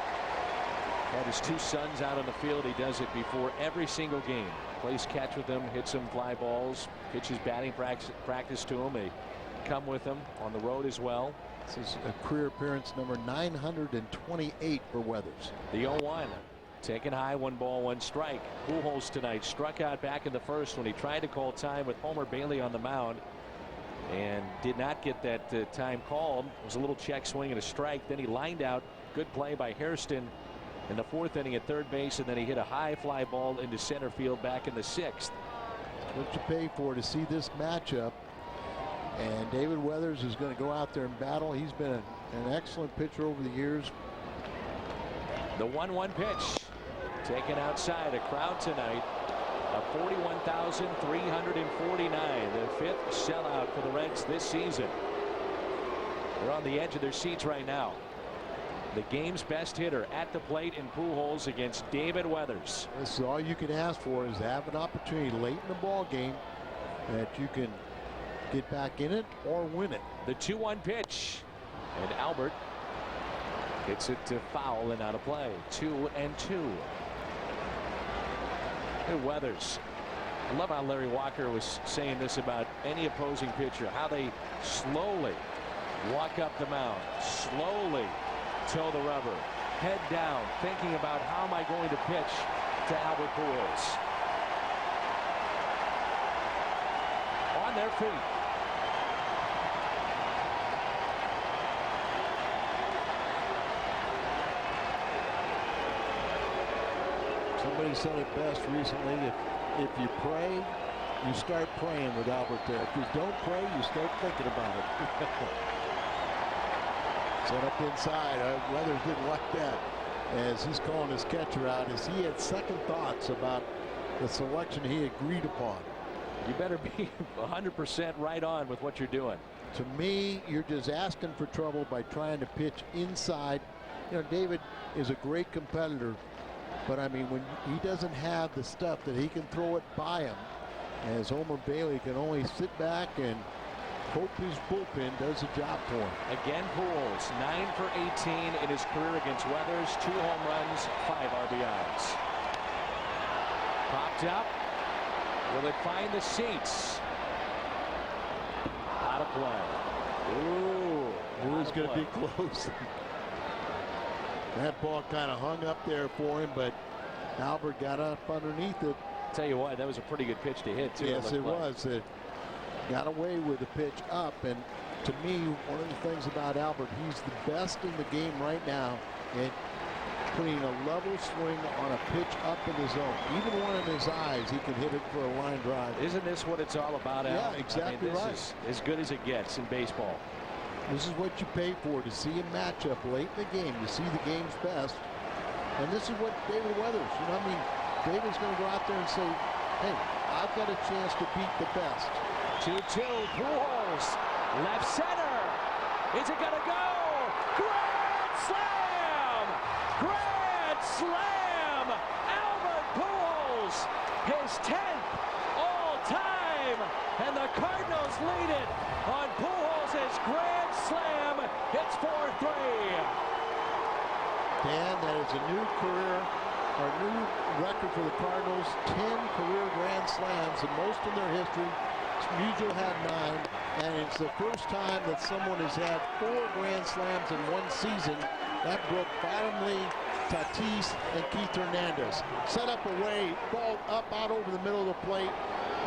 had his 2 sons out on the field. He does it before every single game. Plays catch with them, hits some fly balls, pitches batting practice to him. They come with him on the road as well. This is a career appearance number 928 for Weathers. The 0-1. Taken high, 1 ball, 1 strike. Pujols tonight struck out back in the first when he tried to call time with Homer Bailey on the mound and did not get that time called. It was a little check swing and a strike. Then he lined out. Good play by Hairston in the 4th inning at third base, and then he hit a high fly ball into center field back in the 6th. What you pay for to see this matchup. And David Weathers is going to go out there and battle. He's been an excellent pitcher over the years. The 1-1 pitch taken outside. A crowd tonight of 41,349. The 5th sellout for the Reds this season. They're on the edge of their seats right now. The game's best hitter at the plate in Pujols against David Weathers. This is all you can ask for, is to have an opportunity late in the ball game that you can get back in it or win it. The 2-1 pitch, and Albert hits it to foul and out of play. 2-2. Weathers. I love how Larry Walker was saying this about any opposing pitcher, how they slowly walk up the mound, slowly toe the rubber, head down, thinking about how am I going to pitch to Albert Pujols. On their feet. Somebody said it best recently, if you pray, you start praying with Albert there. If you don't pray, you start thinking about it. Set up inside. Weathers didn't like that as he's calling his catcher out, as he had second thoughts about the selection he agreed upon. You better be 100% right on with what you're doing. To me, you're just asking for trouble by trying to pitch inside. You know, David is a great competitor, but I mean, when he doesn't have the stuff that he can throw it by him, as Homer Bailey can only sit back and hope his bullpen does the job for him. Again, Pujols 9 for 18 in his career against Weathers. 2 home runs, 5 RBIs. Popped up. Will it find the seats? Out of play. Ooh, it was going to be close. That ball kind of hung up there for him, but Albert got up underneath it. Tell you what, that was a pretty good pitch to hit, too. Yes, it was. It got away with the pitch up, and to me, one of the things about Albert, he's the best in the game right now at putting a level swing on a pitch up in the zone. Even one in his eyes, he can hit it for a line drive. Isn't this what it's all about, Al? Yeah, exactly right. This is as good as it gets in baseball. This is what you pay for, to see a matchup late in the game. You see the game's best. And this is what David Weathers, you know, I mean, David's going to go out there and say, hey, I've got a chance to beat the best. 2-2, Pujols. Pujols, left center. Is it going to go? Grand slam! Grand slam! Albert Pujols, his 10th all-time, and the Cardinals lead it on Pujols' grand slam. It's 4-3. Dan, that is a new career, or new record for the Cardinals. 10 career grand slams, the most in their history. Usually had 9, and it's the first time that someone has had 4 grand slams in one season. That broke Bottomley, Tatis, and Keith Hernandez. Set up away, ball up out over the middle of the plate,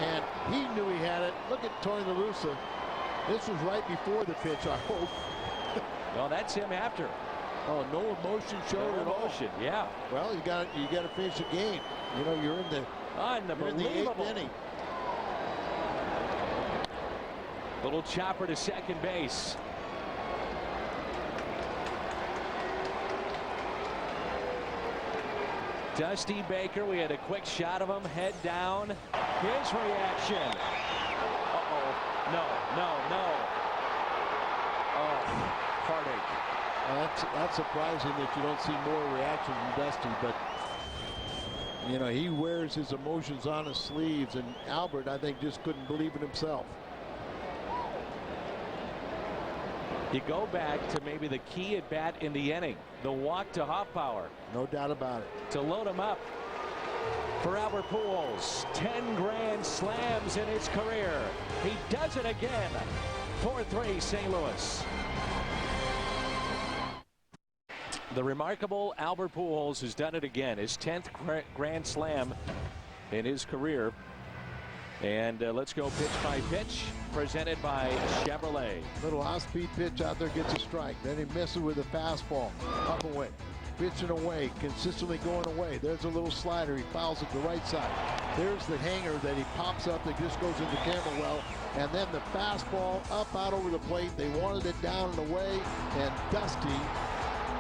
and he knew he had it. Look at Tony La Russa. This was right before the pitch, I hope. Well, that's him after. Oh, no emotion showed at all. Emotion, yeah. Well, you got to finish the game. You know, you're in the 8th inning. Little chopper to second base. Dusty Baker, we had a quick shot of him, head down. His reaction. Uh-oh. No. Oh, heartache. That's surprising that you don't see more reaction from Dusty, but you know, he wears his emotions on his sleeves, and Albert, I think, just couldn't believe it himself. You go back to maybe the key at bat in the inning, the walk to Hoffpauir. No doubt about it. To load him up for Albert Pujols. 10 grand slams in his career. He does it again. 4-3 St. Louis. The remarkable Albert Pujols has done it again. His 10th grand slam in his career. And let's go pitch by pitch, presented by Chevrolet. Little off-speed pitch out there, gets a strike. Then he misses with a fastball, up away. Pitching away, consistently going away. There's a little slider. He fouls it to the right side. There's the hanger that he pops up that just goes into camera well. And then the fastball up out over the plate. They wanted it down and away. And Dusty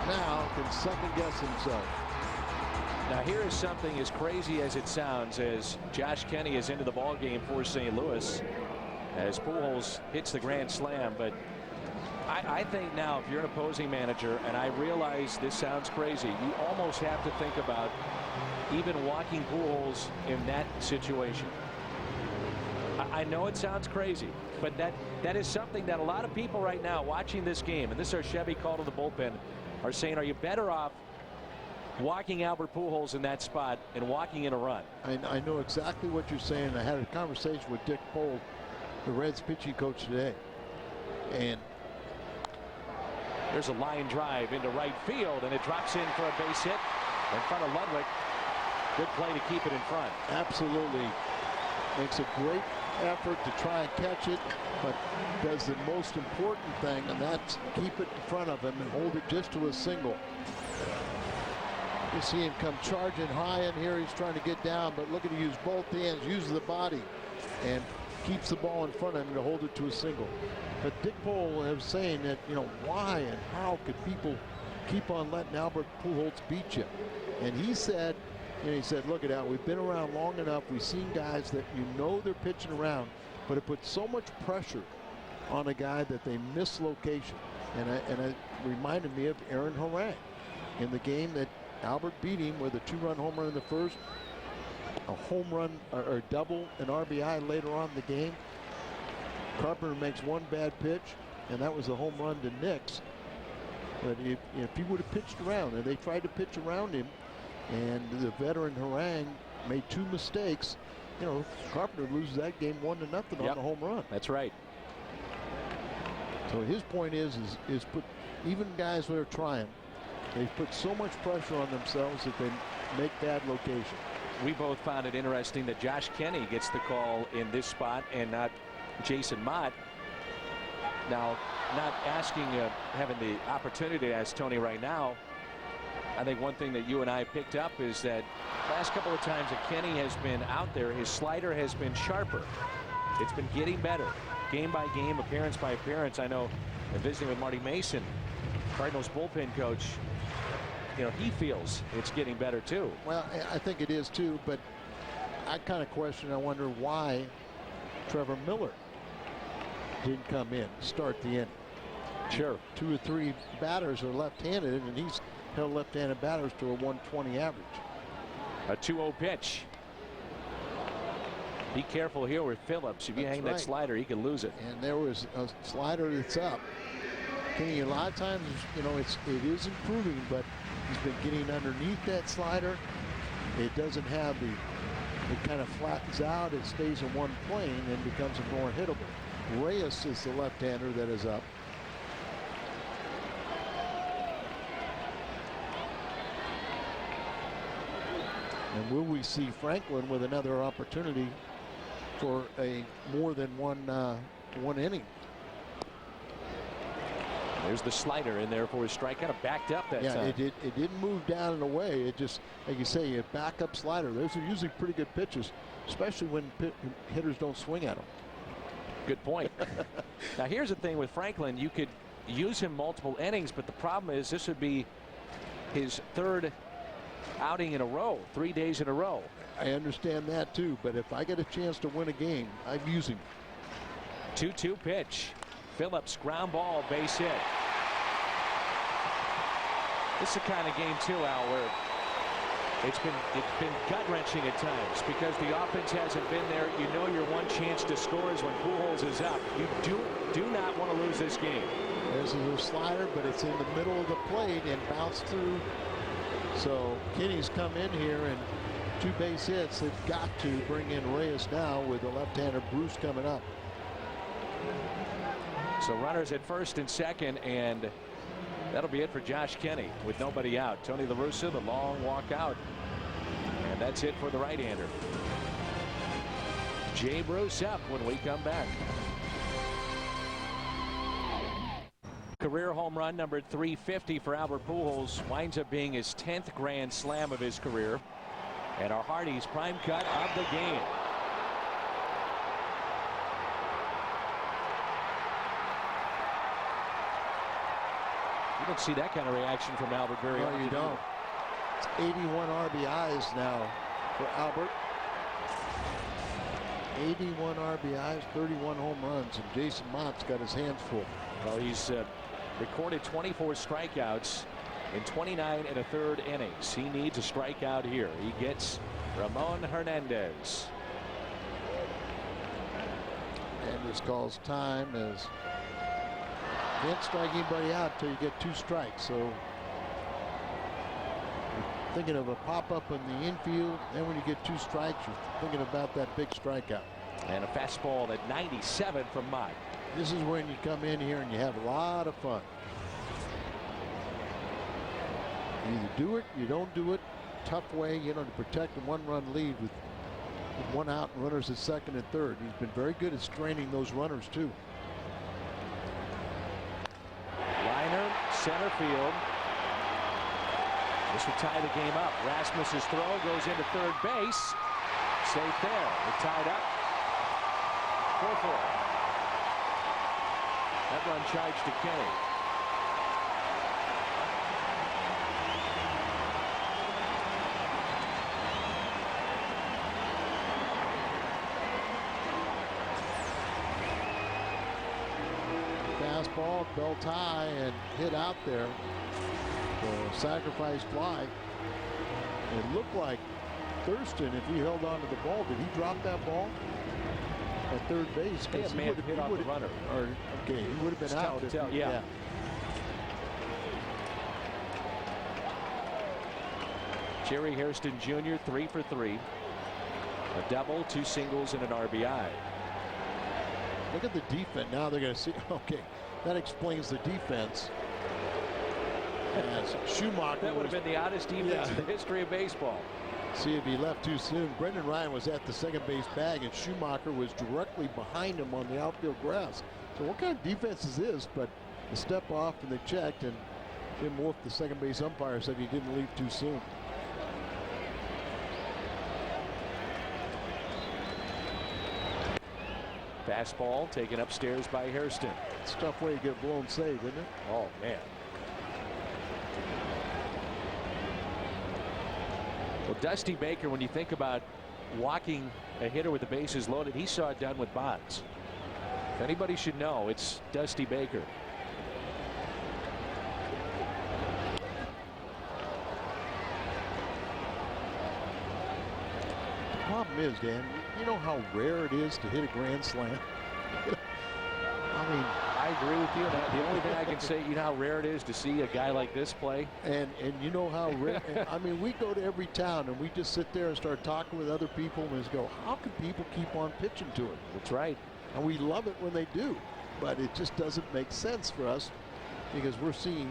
now can second guess himself. Now here is something as crazy as it sounds, as Josh Kenny is into the ball game for St. Louis as Pujols hits the grand slam. But I think now, if you're an opposing manager, and I realize this sounds crazy, you almost have to think about even walking Pujols in that situation. I know it sounds crazy, but that is something that a lot of people right now watching this game, and this is our Chevy call to the bullpen, are saying, are you better off walking Albert Pujols in that spot and walking in a run? I know exactly what you're saying. I had a conversation with Dick Pohl, the Reds pitching coach, today. And there's a line drive into right field, and it drops in for a base hit in front of Ludwig. Good play to keep it in front. Absolutely. Makes a great effort to try and catch it, but does the most important thing, and that's keep it in front of him and hold it just to a single. You see him come charging high in here. He's trying to get down, but look at him use both hands, uses the body, and keeps the ball in front of him to hold it to a single. But Dick Pohl was saying that, you know, why and how could people keep on letting Albert Pujols beat you? And he said, look at that, we've been around long enough. We've seen guys that they're pitching around, but it puts so much pressure on a guy that they miss location. And it reminded me of Aaron Harang in the game that Albert beat him with a 2-run homer in the first, a home run or double, an RBI later on in the game. Carpenter makes one bad pitch, and that was a home run to Nix. But if he would have pitched around, and they tried to pitch around him, and the veteran Harang made 2 mistakes, Carpenter loses that game 1-0 on the home run. That's right. So his point is put even guys that are trying, they put so much pressure on themselves that they make bad location. We both found it interesting that Josh Kenny gets the call in this spot and not Jason Mott. Now, not asking, having the opportunity to ask Tony right now, I think one thing that you and I picked up is that last couple of times that Kenny has been out there, his slider has been sharper. It's been getting better, game by game, appearance by appearance. I know, visiting with Marty Mason, Cardinals bullpen coach, he feels it's getting better too. Well, I think it is too, but I kind of question, I wonder why Trevor Miller didn't come in to start the inning. Sure. 2 or 3 batters are left-handed, and he's held left-handed batters to a 120 average. A 2-0 pitch. Be careful here with Phillips. If you hang that slider, he can lose it. And there was a slider that's up. Kenny, a lot of times, you know, it is improving, but he's been getting underneath that slider. It doesn't have the, it kind of flattens out. It stays in one plane and becomes a more hittable. Reyes is the left-hander that is up. And will we see Franklin with another opportunity for a more than one inning? There's the slider in there for his strike. Kind of backed up that time. Yeah, it didn't move down and away. It just, like you say, a backup slider. Those are usually pretty good pitches, especially when hitters don't swing at them. Good point. Now here's the thing with Franklin. You could use him multiple innings, but the problem is this would be his 3rd outing in a row, 3 days in a row. I understand that too, but if I get a chance to win a game, I'd use him. 2-2 pitch. Phillips, ground ball, base hit. This is the kind of game too, Al, where it's been gut-wrenching at times because the offense hasn't been there. You know your one chance to score is when Pujols is up. You do not want to lose this game. This is a slider, but it's in the middle of the plate and bounced through. So Kenny's come in here and 2 base hits. They've got to bring in Reyes now with the left-hander Bruce coming up. So runners at first and second, and that'll be it for Josh Kenny with nobody out. Tony La Russa, the long walk out, and that's it for the right-hander. Jay Bruce up when we come back. Career home run number 350 for Albert Pujols, winds up being his 10th grand slam of his career, and our Hardy's prime cut of the game. You don't see that kind of reaction from Albert very often. No, you don't. It's 81 RBIs now for Albert. 81 RBIs, 31 home runs, and Jason Mott's got his hands full. Well, he's recorded 24 strikeouts in 29 1/3 innings. He needs a strikeout here. He gets Ramon Hernandez. And this calls time as can't strike anybody out until you get 2 strikes. So you're thinking of a pop-up in the infield, and when you get 2 strikes, you're thinking about that big strikeout. And a fastball at 97 from Mott. This is when you come in here and you have a lot of fun. You either do it, you don't do it. Tough way, you know, to protect a 1-run lead with 1 out and runners at second and third. He's been very good at straining those runners too. Liner, center field. This will tie the game up. Rasmus's throw goes into third base. Safe there. We're tied up. 4-4. That run charged to Kenny. Fastball, belt high and hit out there. The sacrifice fly. It looked like Thurston, if he held on to the ball, did he drop that ball at third base? He may have hit off the runner. Or, okay, he would have been out. Tough to tell, yeah. Jerry Hairston Jr. 3 for 3. A double, 2 singles, and an RBI. Look at the defense. Now they're going to see. Okay, that explains the defense. As Schumaker that would have been the oddest defense in the history of baseball. See if he left too soon. Brendan Ryan was at the second base bag, and Schumaker was directly behind him on the outfield grass. So what kind of defense is this? But the step off, and they checked, and Jim Wolf, the second base umpire, said he didn't leave too soon. Fastball taken upstairs by Hairston. It's a tough way to get blown save, isn't it? Oh, man. Well, Dusty Baker, when you think about walking a hitter with the bases loaded, he saw it done with Bonds. If anybody should know, it's Dusty Baker. The problem is, Dan, you know how rare it is to hit a grand slam. I mean, I agree with you. The only thing I can say, you know how rare it is to see a guy like this play. And you know how rare. I mean, we go to every town and we just sit there and start talking with other people and just go, how can people keep on pitching to it? That's right. And we love it when they do, but it just doesn't make sense for us because we're seeing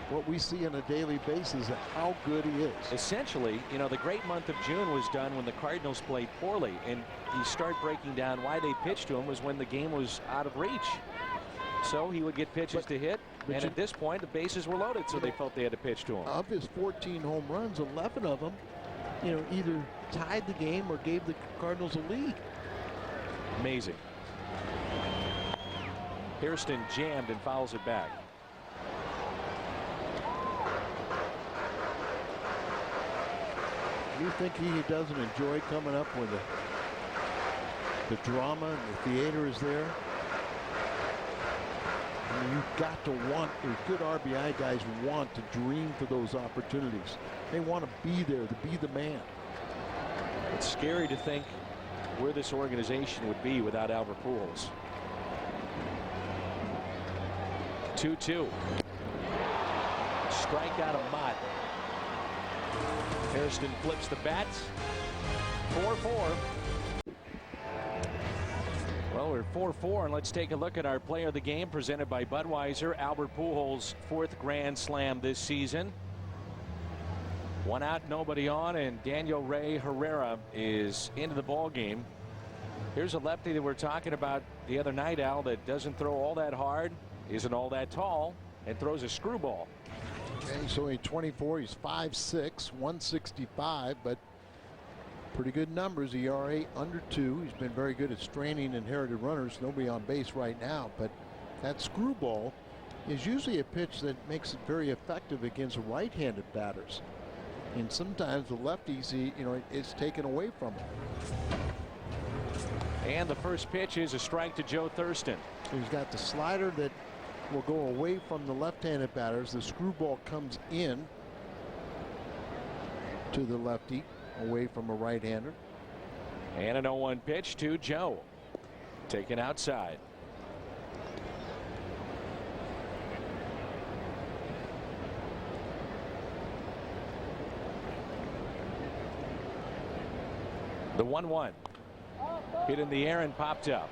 what we see on a daily basis of how good he is. Essentially, you know, the great month of June was done when the Cardinals played poorly, and you start breaking down why they pitched to him was when the game was out of reach. So he would get pitches to hit, and at this point the bases were loaded, so they felt they had to pitch to him. Of his 14 home runs, 11 of them, you know, either tied the game or gave the Cardinals a lead. Amazing. Hairston jammed and fouls it back. You think he doesn't enjoy coming up when the drama and the theater is there? I mean, you've got to want, or good RBI guys want to dream for those opportunities. They want to be there, to be the man. It's scary to think where this organization would be without Albert Pujols. 2-2. Strikeout of Mott. Hairston flips the bat. 4-4. Well, we're 4-4, and let's take a look at our player of the game presented by Budweiser. Albert Pujols' 4th grand slam this season. 1 out, nobody on, and Daniel Ray Herrera is into the ball game. Here's a lefty that we're talking about the other night, Al, that doesn't throw all that hard, isn't all that tall, and throws a screwball. Okay, so he's 24. He's 5'6", 165, but pretty good numbers. ERA under 2. He's been very good at straining inherited runners. Nobody on base right now, but that screwball is usually a pitch that makes it very effective against right-handed batters. And sometimes the lefties, you know, it's taken away from him. And the first pitch is a strike to Joe Thurston. So he's got the slider that will go away from the left-handed batters. The screwball comes in to the lefty, away from a right-hander. And an 0-1 pitch to Joe. Taken outside. The 1-1. Hit in the air and popped up.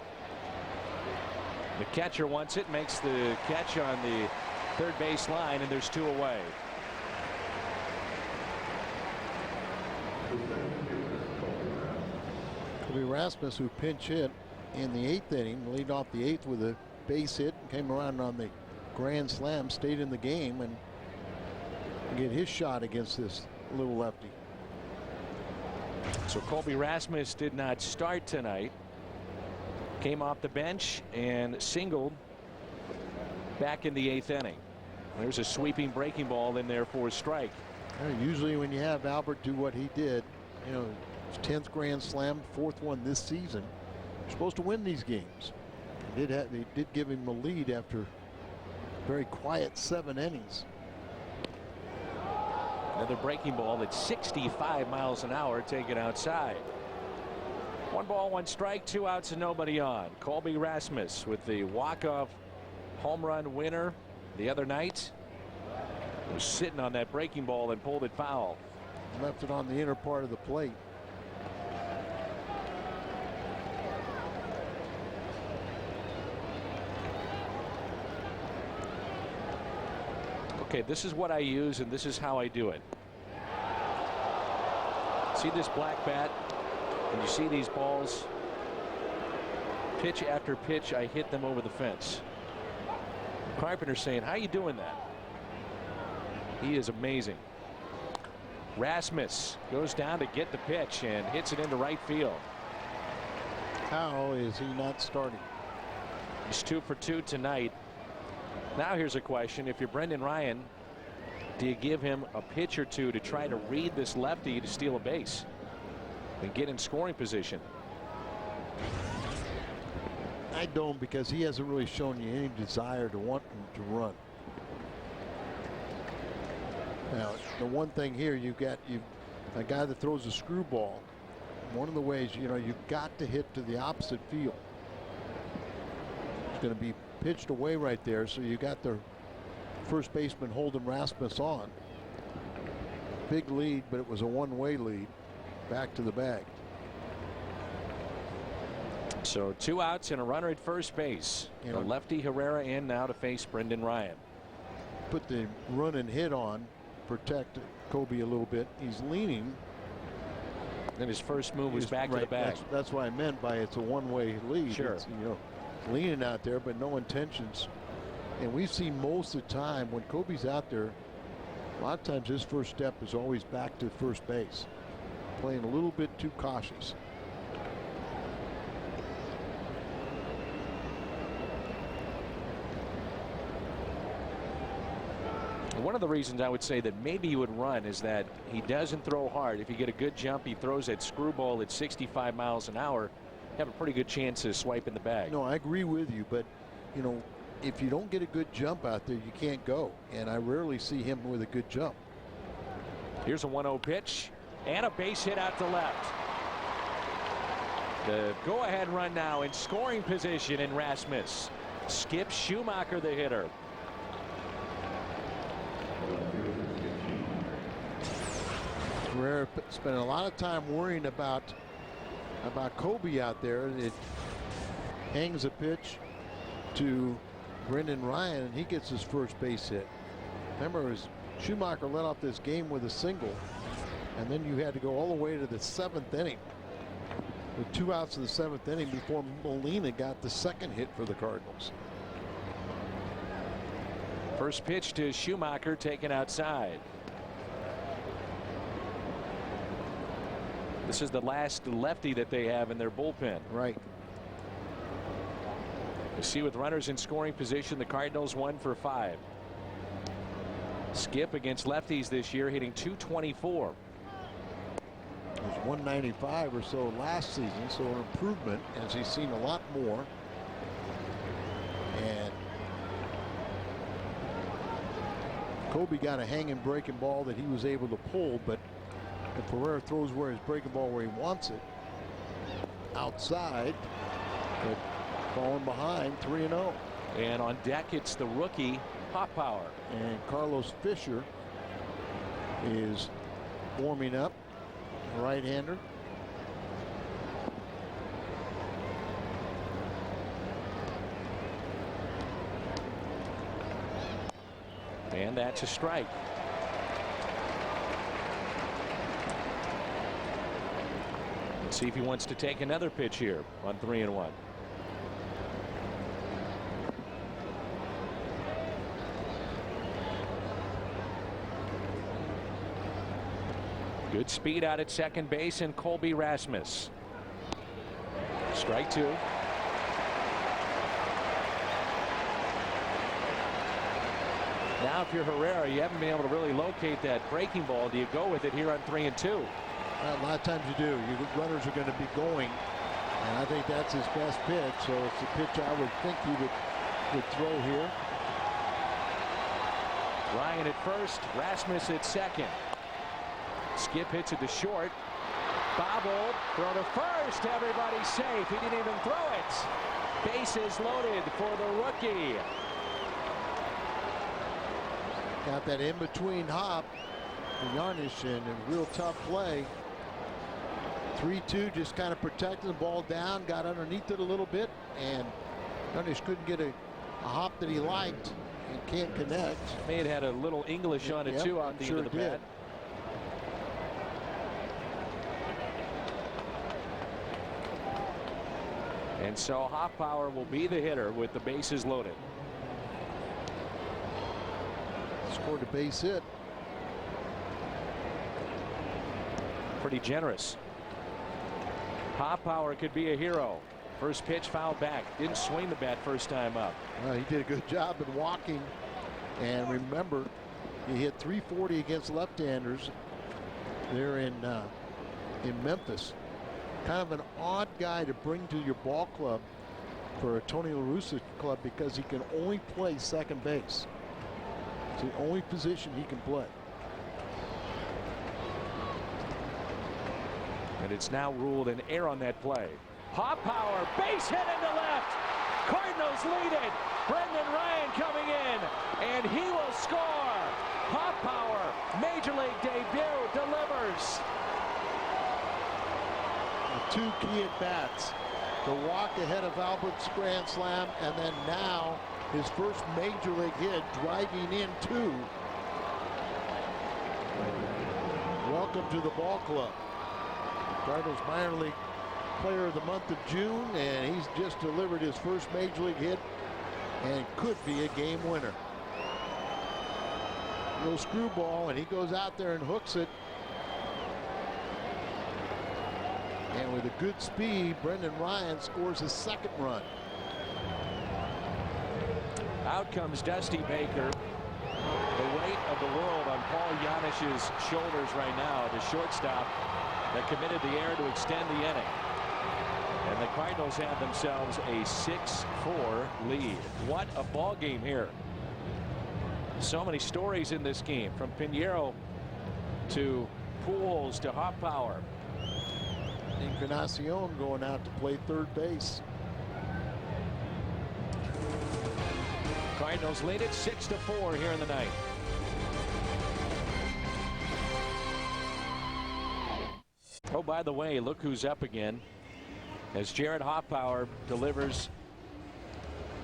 The catcher wants it, makes the catch on the third base line, and there's 2 away. Colby Rasmus, who pinch hit in the 8th inning, lead off the 8th with a base hit, came around on the grand slam, stayed in the game, and get his shot against this little lefty. So Colby Rasmus did not start tonight. Came off the bench and singled back in the 8th inning. There's a sweeping breaking ball in there for a strike. Usually when you have Albert do what he did, you know, his 10th grand slam, 4th one this season, you're supposed to win these games. They did give him a lead after a very quiet 7 innings. Another breaking ball at 65 miles an hour taken outside. 1 ball, 1 strike, 2 outs and nobody on. Colby Rasmus with the walk-off home run winner the other night. Was sitting on that breaking ball and pulled it foul. Left it on the inner part of the plate. Okay, this is what I use and this is how I do it. See this black bat? And you see these balls, pitch after pitch, I hit them over the fence. Carpenter's saying, how are you doing that? He is amazing. Rasmus goes down to get the pitch and hits it into right field. How is he not starting? He's 2 for 2 tonight. Now here's a question. If you're Brendan Ryan, do you give him a pitch or 2 to try to read this lefty to steal a base and get in scoring position? I don't, because he hasn't really shown you any desire to want him to run. Now, the one thing here, you've got a guy that throws a screwball. One of the ways, you've got to hit to the opposite field. It's going to be pitched away right there, so you got the first baseman holding Rasmus on. Big lead, but it was a one-way lead. Back to the bag. So 2 outs and a runner at first base. The lefty Herrera in now to face Brendan Ryan. Put the run and hit on, protect Colby a little bit. He's leaning. And his first move was back to the bag. That's what I meant by it's a one-way lead. Sure. It's, leaning out there, but no intentions. And we've seen most of the time when Colby's out there, a lot of times his first step is always back to first base. Playing a little bit too cautious. One of the reasons I would say that maybe he would run is that he doesn't throw hard. If you get a good jump, he throws that screwball at 65 miles an hour. Have a pretty good chance of swiping the bag. No, I agree with you, but if you don't get a good jump out there, you can't go. And I rarely see him with a good jump. Here's a 1-0 pitch and a base hit out to left. The go-ahead run now in scoring position in Rasmus. Skip Schumaker, the hitter. Herrera spent a lot of time worrying about Colby out there. It hangs a pitch to Brendan Ryan, and he gets his first base hit. Remember, as Schumaker led off this game with a single, and then you had to go all the way to the 7th inning with 2 outs in the 7th inning before Molina got the second hit for the Cardinals. First pitch to Schumaker, taken outside. This is the last lefty that they have in their bullpen. Right. You see, with runners in scoring position, the Cardinals 1 for 5. Skip against lefties this year, hitting .224. It was 195 or so last season, so an improvement as he's seen a lot more. And Colby got a hanging breaking ball that he was able to pull, but if Herrera throws where his breaking ball where he wants it, outside, but falling behind 3-0. And on deck, it's the rookie Hoffpauir. And Carlos Fisher is warming up, right-hander. And that's a strike. Let's see if he wants to take another pitch here on 3-1. Good speed out at second base, and Colby Rasmus. Strike 2. Now, if you're Herrera, you haven't been able to really locate that breaking ball. Do you go with it here on 3-2? A lot of times you do. Your runners are going to be going, and I think that's his best pitch. So it's the pitch I would think he would throw here. Ryan at first, Rasmus at second. Skip hits it to short. Bobble, throw to first. Everybody's safe. He didn't even throw it. Bases loaded for the rookie. Got that in between hop for Yarnish, and a real tough play. 3-2, just kind of protecting the ball down, got underneath it a little bit, and Yarnish couldn't get a hop that he liked and can't connect. May have had a little English on it too out the end of the bat. And so Hoffpauir will be the hitter with the bases loaded. Scored a base hit. Pretty generous. Hoffpauir could be a hero. First pitch fouled back. Didn't swing the bat first time up. He did a good job in walking. And remember, he hit .340 against left-handers there in Memphis. Kind of an odd guy to bring to your ball club for a Tony La Russa club because he can only play second base. It's the only position he can play. And it's now ruled an error on that play. Hoffpauir, base hit into left. Cardinals lead it. Brendan Ryan coming in, and he will score. Hoffpauir, Major League debut, delivers. The 2 key at bats. The walk ahead of Albert's grand slam, and then now his first Major League hit, driving in 2. Welcome to the ball club. Cardinals minor league player of the month of June, and he's just delivered his first Major League hit and could be a game winner. Little screwball, and he goes out there and hooks it. And with a good speed, Brendan Ryan scores his second run. Out comes Dusty Baker. The weight of the world on Paul Janish's shoulders right now, the shortstop that committed the error to extend the inning. And the Cardinals have themselves a 6-4 lead. What a ball game here. So many stories in this game, from Pinheiro to Pujols to Hoffpauir. Encarnacion going out to play third base. Cardinals lead it 6-4 here in the ninth. Oh, by the way, look who's up again, as Jarrett Hoffpauir delivers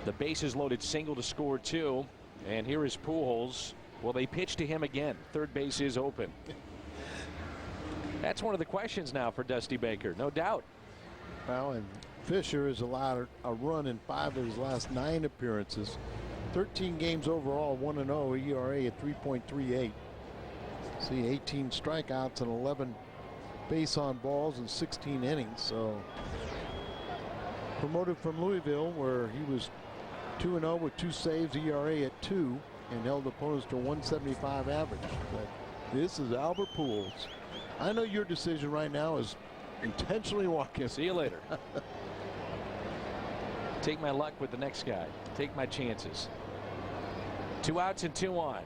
the bases loaded single to score 2. And here is Pujols. Well, they pitch to him again. Third base is open. That's one of the questions now for Dusty Baker, no doubt. Well, and Fisher has allowed a run in 5 of his last 9 appearances. 13 games overall, 1-0, ERA at 3.38. See, 18 strikeouts and 11 base on balls in 16 innings. So promoted from Louisville, where he was 2-0 with 2 saves, ERA at 2, and held opponents to 175 average. But this is Albert Pujols. I know your decision right now is intentionally walking. See you later. Take my luck with the next guy. Take my chances. 2 outs and 2 on.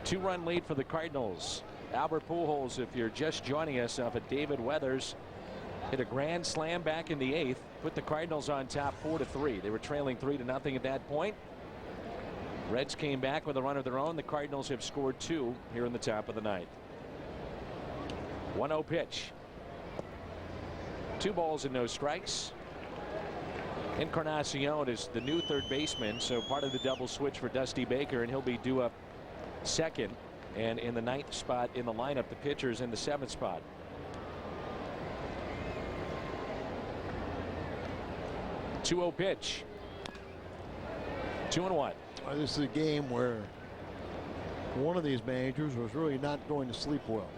2-run lead for the Cardinals. Albert Pujols, if you're just joining us off of David Weathers, hit a grand slam back in the 8th, put the Cardinals on top 4-3. They were trailing 3-0 at that point. Reds came back with a run of their own. The Cardinals have scored 2 here in the top of the ninth. 1-0 pitch. 2 balls and no strikes. Encarnacion is the new third baseman, so part of the double switch for Dusty Baker, and he'll be due up second, and in the 9th spot in the lineup. The pitcher's in the 7th spot. .2-0 pitch. 2-1. This is a game where one of these managers was really not going to sleep well.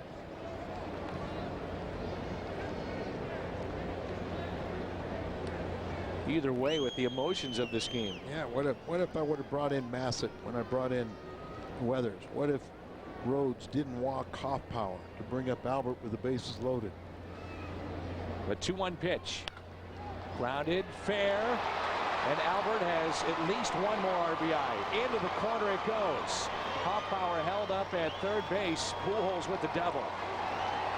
Either way, with the emotions of this game. Yeah, what if I would have brought in Massett when I brought in Weathers? What if Rhodes didn't walk Hoffpauir to bring up Albert with the bases loaded? A 2-1 pitch. Grounded, fair, and Albert has at least 1 more RBI. Into the corner it goes. Hoffpauir held up at third base. Pujols with the double.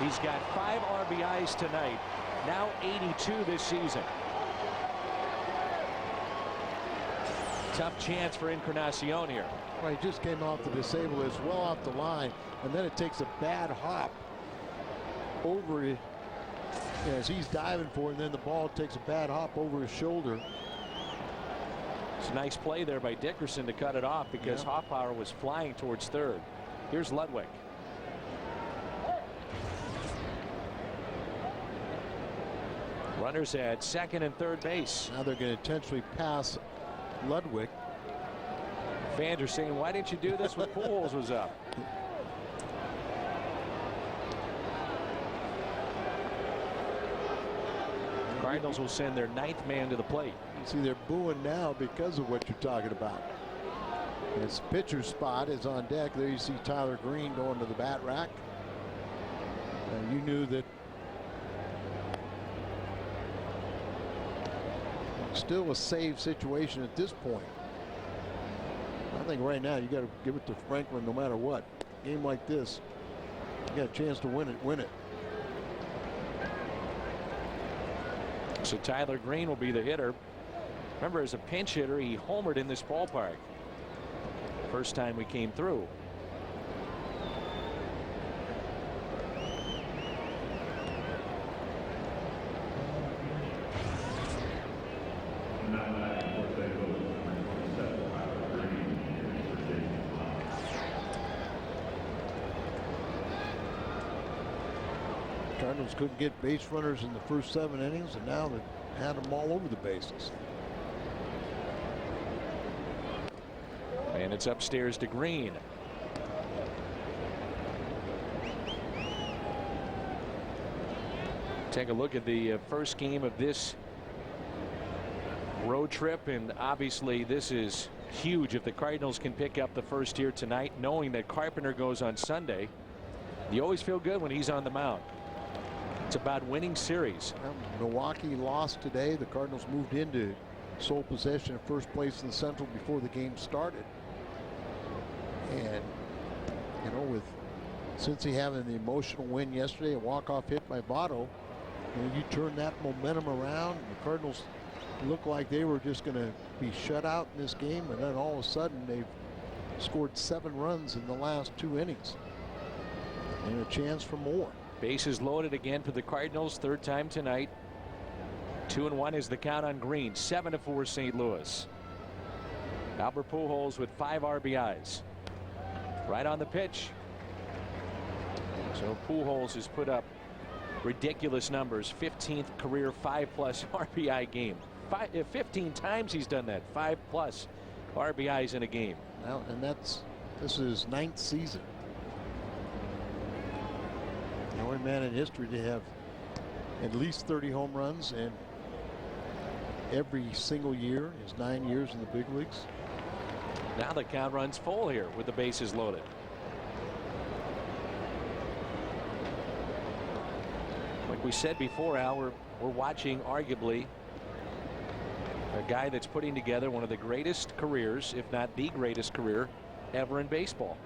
He's got 5 RBIs tonight. Now 82 this season. Tough chance for Encarnacion here. Well, he just came off the disabled. It's well off the line, and then it takes a bad hop over it as he's diving for it, and then the ball takes a bad hop over his shoulder. It's a nice play there by Dickerson to cut it off, because Hoffpauir was flying towards third. Here's Ludwig. Runners at second and third base. Now they're going to intentionally pass Ludwig. Fans are saying, why didn't you do this when Pujols was up? Cardinals will send their 9th man to the plate. See, they're booing now because of what you're talking about. His pitcher's spot is on deck. There you see Tyler Green going to the bat rack. And you knew that still a save situation at this point. I think right now you got to give it to Franklin no matter what. Game like this, you got a chance to win it. Win it. So Tyler Green will be the hitter. Remember, as a pinch hitter, he homered in this ballpark. First time we came through. Cardinals couldn't get base runners in the first 7 innings, and now they've had them all over the bases. And it's upstairs to Green. Take a look at the first game of this road trip, and obviously this is huge if the Cardinals can pick up the first here tonight, knowing that Carpenter goes on Sunday. You always feel good when he's on the mound. It's about winning series. Milwaukee lost today. The Cardinals moved into sole possession of first place in the Central before the game started. And you know, with Cincy having the emotional win yesterday, a walk-off hit by Votto, you turn that momentum around. The Cardinals looked like they were just going to be shut out in this game, and then all of a sudden they've scored 7 runs in the last 2 innings and a chance for more. Bases loaded again for the Cardinals, third time tonight. 2-1 is the count on Green. 7-4 St. Louis. Albert Pujols with 5 RBIs. Right on the pitch. So Pujols has put up ridiculous numbers. 15th career 5+ RBI game. 15 times he's done that. 5+ RBIs in a game. Now, and this is his 9th season. The only man in history to have at least 30 home runs in every single year. His 9 years in the big leagues. Now the count runs full here with the bases loaded. Like we said before, Al, we're watching arguably a guy that's putting together one of the greatest careers, if not the greatest career ever in baseball.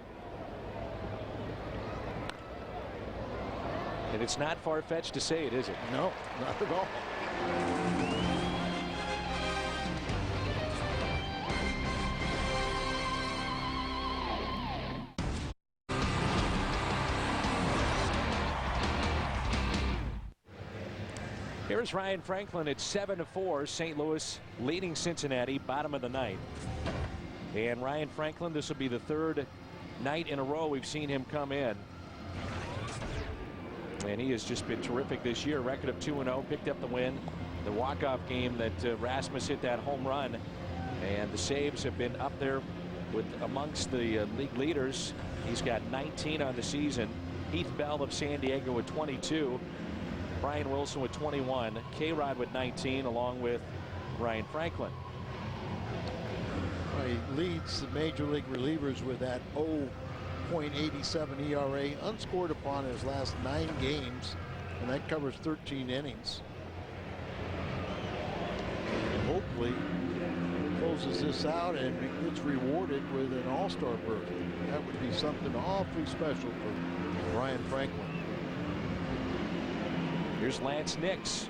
And it's not far-fetched to say it, is it? No, not at all. Here's Ryan Franklin at 7-4. St. Louis leading Cincinnati, bottom of the 9th. And Ryan Franklin, this will be the 3rd night in a row we've seen him come in. And he has just been terrific this year. Record of 2-0, picked up the win. The walk-off game that Rasmus hit that home run. And the saves have been up there with amongst the league leaders. He's got 19 on the season. Heath Bell of San Diego with 22. Brian Wilson with 21. K-Rod with 19, along with Ryan Franklin. He leads the major league relievers with that 0.87 ERA, unscored upon his last 9 games, and that covers 13 innings. And hopefully closes this out and gets rewarded with an all-star berth. That would be something awfully special for Ryan Franklin. Here's Lance Nix.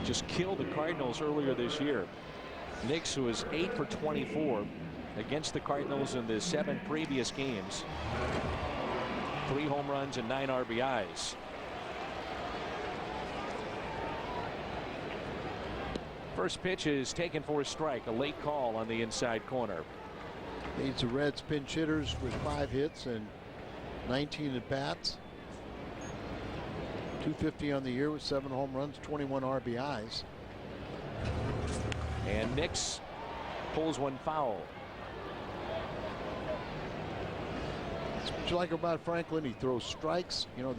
Just killed the Cardinals earlier this year. Nix, who is 8 for 24 against the Cardinals in the 7 previous games. 3 home runs and 9 RBIs. First pitch is taken for a strike. A late call on the inside corner. Leads the Reds pinch hitters with 5 hits and 19 at bats. 250 on the year with 7 home runs, 21 RBIs. And Nix pulls one foul. That's what you like about Franklin. He throws strikes. You know,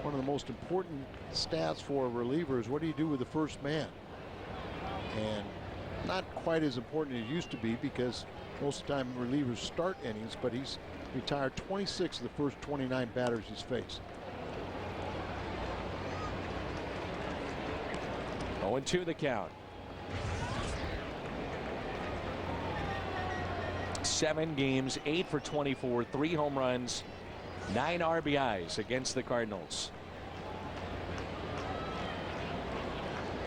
one of the most important stats for a reliever is what do you do with the first man? And not quite as important as it used to be, because most of the time relievers start innings, but he's retired 26 of the first 29 batters he's faced. 0-2 the count. 7 games, 8 for 24, 3 home runs, 9 RBIs against the Cardinals.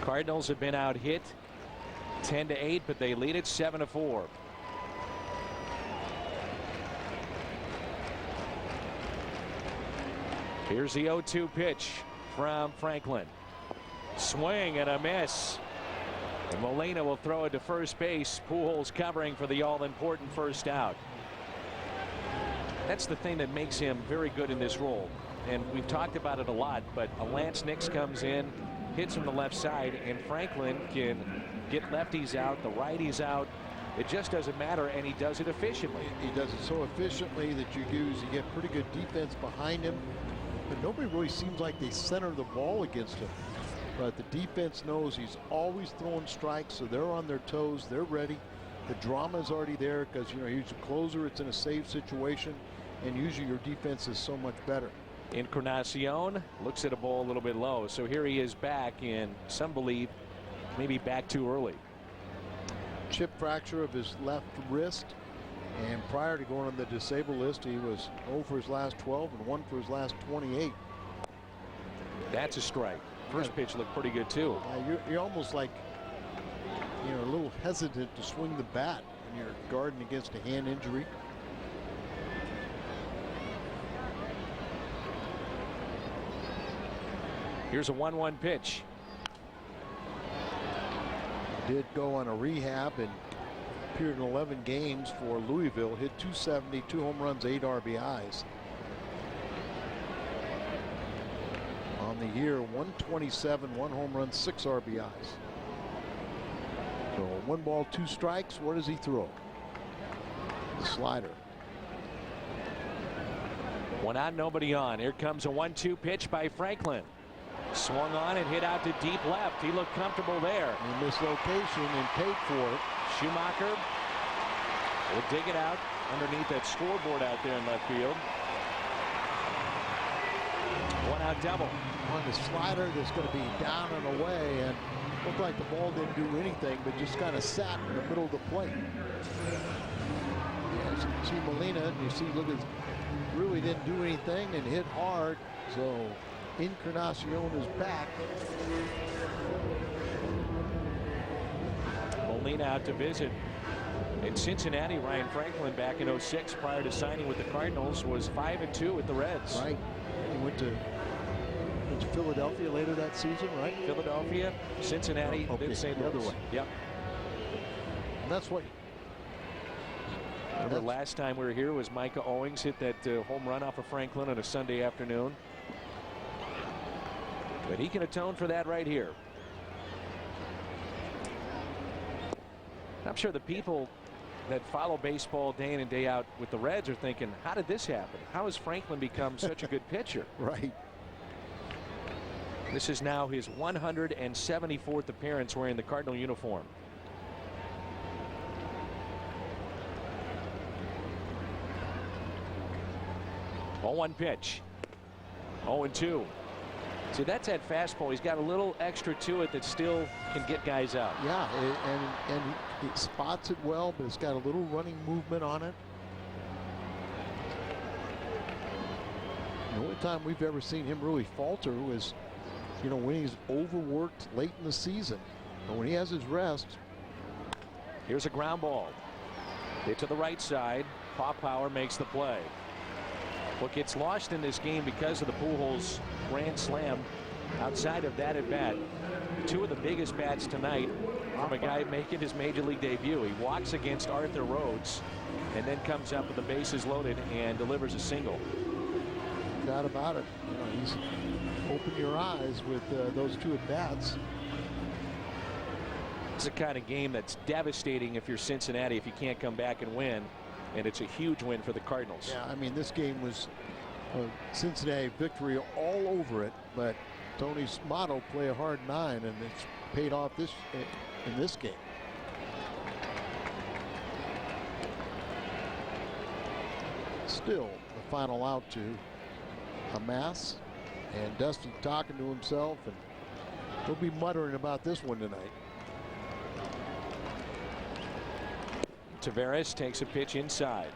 Cardinals have been out hit 10-8, but they lead it 7-4. Here's the 0-2 pitch from Franklin. Swing and a miss. And Molina will throw it to first base. Pujols covering for the all-important first out. That's the thing that makes him very good in this role. And we've talked about it a lot, but Lance Nix comes in, hits from the left side, and Franklin can get lefties out, the righties out. It just doesn't matter, and he does it efficiently. He does it so efficiently that you get pretty good defense behind him. But nobody really seems like they center the ball against him. But the defense knows he's always throwing strikes, so they're on their toes. They're ready. The drama is already there because, you know, he's a closer. It's in a safe situation, and usually your defense is so much better. Encarnacion looks at a ball a little bit low. So here he is back, and some believe maybe back too early. Chip fracture of his left wrist. And prior to going on the disabled list, he was 0 for his last 12 and 1 for his last 28. That's a strike. First pitch looked pretty good too. You're almost like, you know, a little hesitant to swing the bat when you're guarding against a hand injury. Here's a 1-1 pitch. Did go on a rehab and appeared in 11 games for Louisville. Hit .270, 2 home runs, 8 RBIs. On the year, 127, 1 home run, 6 RBIs. So 1 ball, 2 strikes. What does he throw? The slider. 1 out, nobody on. Here comes a 1-2 pitch by Franklin. Swung on and hit out to deep left. He looked comfortable there. In this location and paid for it. Schumaker will dig it out underneath that scoreboard out there in left field. 1 out double. On the slider that's going to be down and away, and looked like the ball didn't do anything but just kind of sat in the middle of the plate. Yeah, you see Molina, and you see, look, at really didn't do anything and hit hard. So Encarnacion is back. Molina out to visit. In Cincinnati, Ryan Franklin back in '06 prior to signing with the Cardinals was 5-2 with the Reds. Right. He went to Philadelphia later that season, right? Philadelphia, Cincinnati, then St. Louis. The other way. Yep. And that's what. Remember last time we were here was Micah Owings hit that home run off of Franklin on a Sunday afternoon. But he can atone for that right here. I'm sure the people that follow baseball day in and day out with the Reds are thinking, how did this happen? How has Franklin become such a good pitcher? Right. This is now his 174th appearance wearing the Cardinal uniform. Oh, 1 pitch. 0-2. See, that's that fastball. He's got a little extra to it that still can get guys out. Yeah, and he spots it well, but it's got a little running movement on it. The only time we've ever seen him really falter was, you know, when he's overworked late in the season. But when he has his rest. Here's a ground ball. Hit to the right side. Hoffpauir makes the play. What gets lost in this game because of the Pujols grand slam, outside of that at bat, 2 of the biggest bats tonight from a guy making his major league debut. He walks against Arthur Rhodes and then comes up with the bases loaded and delivers a single. No doubt about it. You know, he's open your eyes with those 2 at bats. It's the kind of game that's devastating if you're Cincinnati, if you can't come back and win. And it's a huge win for the Cardinals. Yeah, I mean, this game was a Cincinnati victory all over it, but Tony's motto, play a hard 9, and it's paid off in this game. Still the final out to Hamas, and Dusty talking to himself, and he'll be muttering about this one tonight. Taveras takes a pitch inside.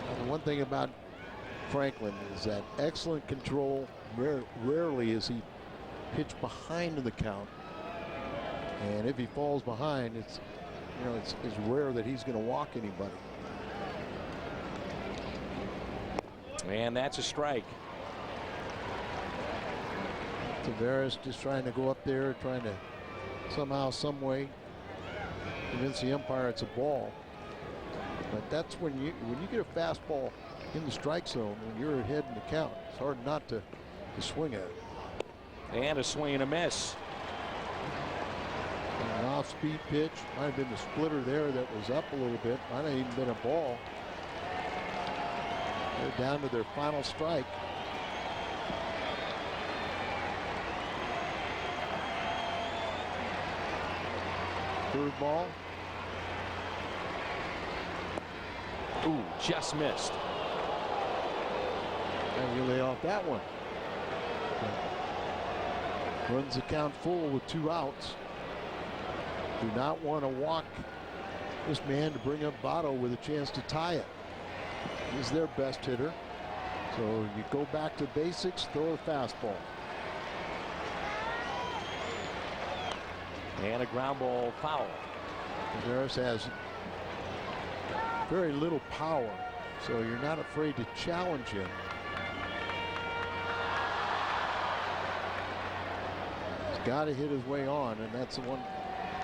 And the one thing about Franklin is that excellent control. Rarely is he pitched behind in the count, and if he falls behind, it's rare that he's going to walk anybody. And that's a strike. Taveras just trying to go up there, trying to somehow, some way convince the umpire it's a ball. But that's when you get a fastball in the strike zone, when you're ahead in the count, it's hard not to swing at it. And a swing and a miss. An off-speed pitch. Might have been the splitter there that was up a little bit. Might have even been a ball. They're down to their final strike. Third ball. Ooh, just missed. And you lay off that one. Runs the count full with 2 outs. Do not want to walk this man to bring up Votto with a chance to tie it. He's their best hitter. So you go back to basics, throw a fastball. And a ground ball foul. Taveras has very little power, so you're not afraid to challenge him. He's got to hit his way on, and that's the one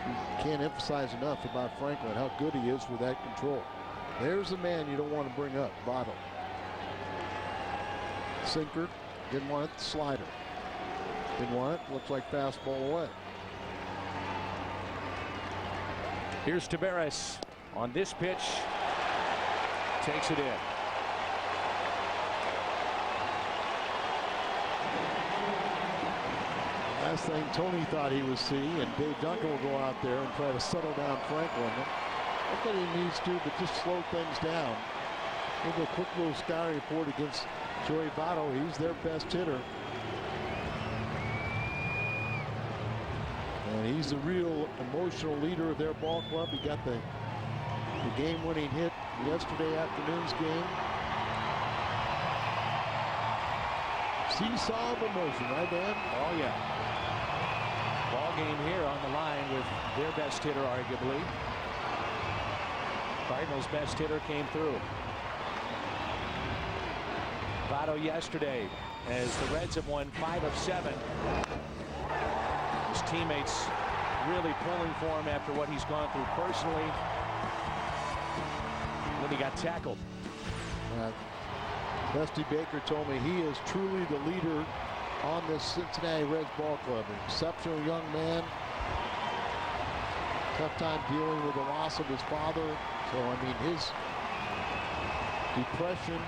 you can't emphasize enough about Franklin, how good he is with that control. There's the man you don't want to bring up, Votto. Sinker, didn't want it, slider. Didn't want it, looks like fastball away. Here's Taveras on this pitch. Takes it in. Last thing Tony thought he would see, and Dave Duncan will go out there and try to settle down Franklin. Not that he needs to, but just slow things down. Give a quick little scouting report against Joey Votto. He's their best hitter. And he's the real emotional leader of their ball club. He got the game-winning hit yesterday afternoon's game. Seesaw of emotion, right, Dan? Oh, yeah. Ball game here on the line with their best hitter, arguably. Cardinals' best hitter came through. Votto yesterday, as the Reds have won 5 of 7. His teammates really pulling for him after what he's gone through personally when he got tackled. Dusty Baker told me he is truly the leader on this Cincinnati Reds ball club. An exceptional young man. Tough time dealing with the loss of his father. So I mean, his depression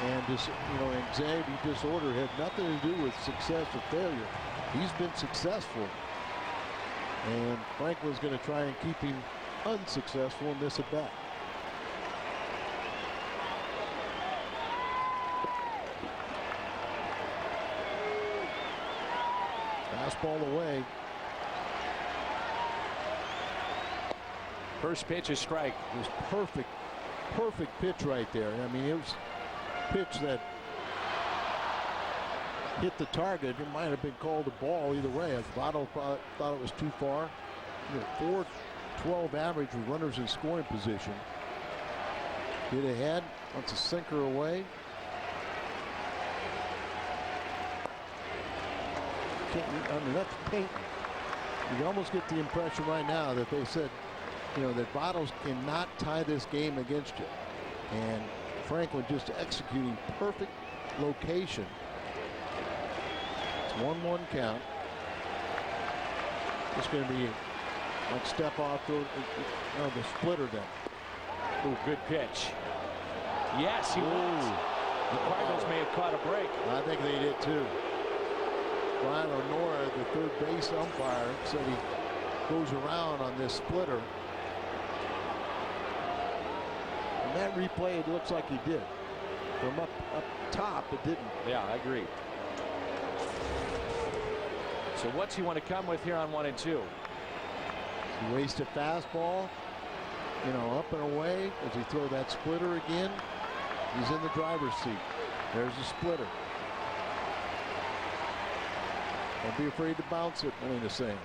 and anxiety disorder had nothing to do with success or failure. He's been successful, and Franklin's going to try and keep him unsuccessful in this at bat. Fastball away. First pitch is strike. It was perfect pitch right there. I mean, it was a pitch that hit the target. It might have been called a ball either way. As Votto thought it was too far. .412 average with runners in scoring position. Hit ahead, wants a sinker away. I mean, that's painting. You can almost get the impression right now that they said, that Votto cannot tie this game against you. And Franklin just executing perfect location. It's 1-1 count. It's going to be like step off the splitter then. Ooh, good pitch. Yes, he was. The Cardinals may have caught a break. I think they did too. Brian O'Nora, the third base umpire, said he goes around on this splitter. And that replay, it looks like he did. From up top, it didn't. Yeah, I agree. So what's he want to come with here on 1 and 2? Wasted fastball, you know, up and away. Does he throw that splitter again? He's in the driver's seat. There's a splitter. Don't be afraid to bounce it, Molina's saying.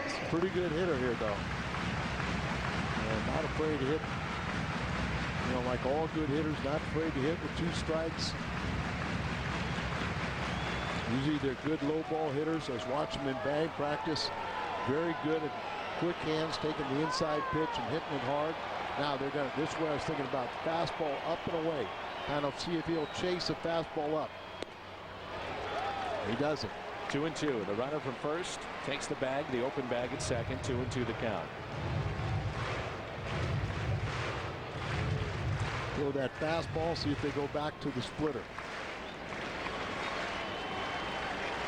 He's a pretty good hitter here, though. And not afraid to hit. You know, like all good hitters, not afraid to hit with 2 strikes. Usually they're good low ball hitters. I was watching them in batting practice. Very good at quick hands, taking the inside pitch and hitting it hard. Now they're going to, this is what I was thinking about, fastball up and away. Kind of see if he'll chase a fastball up. He doesn't. 2 and 2. The runner from first takes the bag, the open bag at second. 2 and 2 the count. Throw that fastball, see if they go back to the splitter.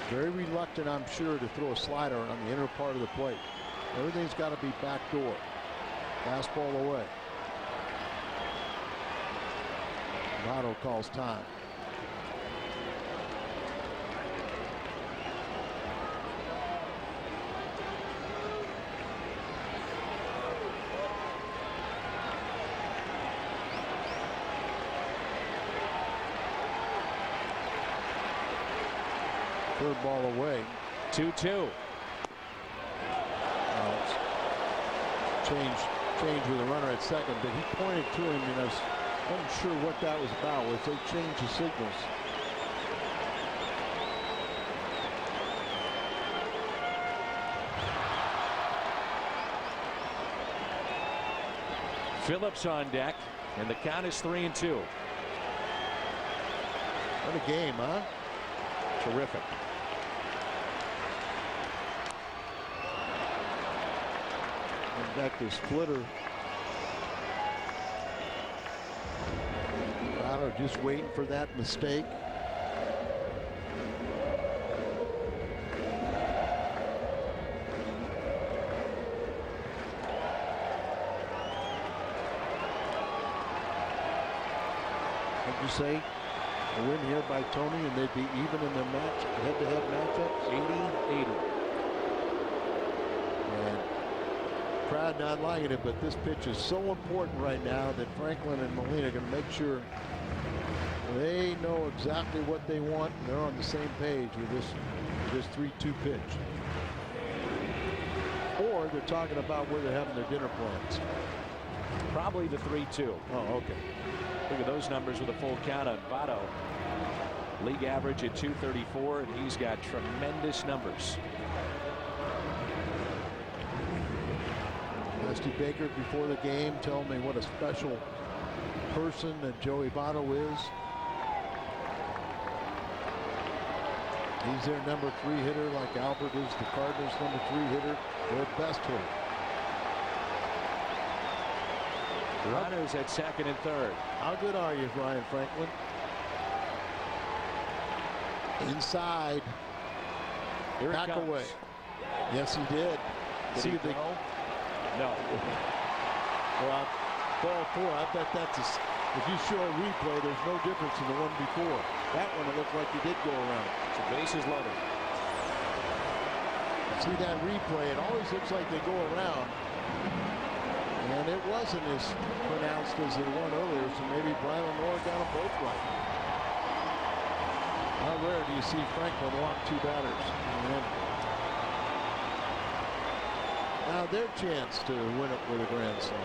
Very reluctant, I'm sure, to throw a slider on the inner part of the plate. Everything's got to be backdoor. Fastball away. Votto calls time. Third ball away. 2-2. Change with a runner at second, but he pointed to him, and I was unsure what that was about. Was they changed the signals? Phillips on deck, and the count is 3 and 2. What a game, huh? Terrific. And back to splitter. Votto just waiting for that mistake. What'd you say? A win here by Tony, and they'd be even in their match, head-to-head matchup, 80-80. And crowd not liking it, but this pitch is so important right now that Franklin and Molina are going to make sure they know exactly what they want, and they're on the same page with this 3-2 pitch. Or they're talking about where they're having their dinner plans. Probably the 3-2. Oh, okay. Look at those numbers with a full count on Votto. League average at 234, and he's got tremendous numbers. Dusty Baker before the game telling me what a special person that Joey Votto is. He's their number 3 hitter, like Albert is the Cardinals' number 3 hitter, their best hitter. Runners at second and third. How good are you, Ryan Franklin? Inside. Here back it comes. away. Yes, he did. See if they go? No. Well, ball 4. I bet that's if you show a replay, there's no difference in the one before. That one, it looked like he did go around. So bases loaded. See that replay? It always looks like they go around. And it wasn't as pronounced as the one earlier, so maybe Brian Lenore got them both right. How rare do you see Franklin walk 2 batters? Now their chance to win it with a grand slam.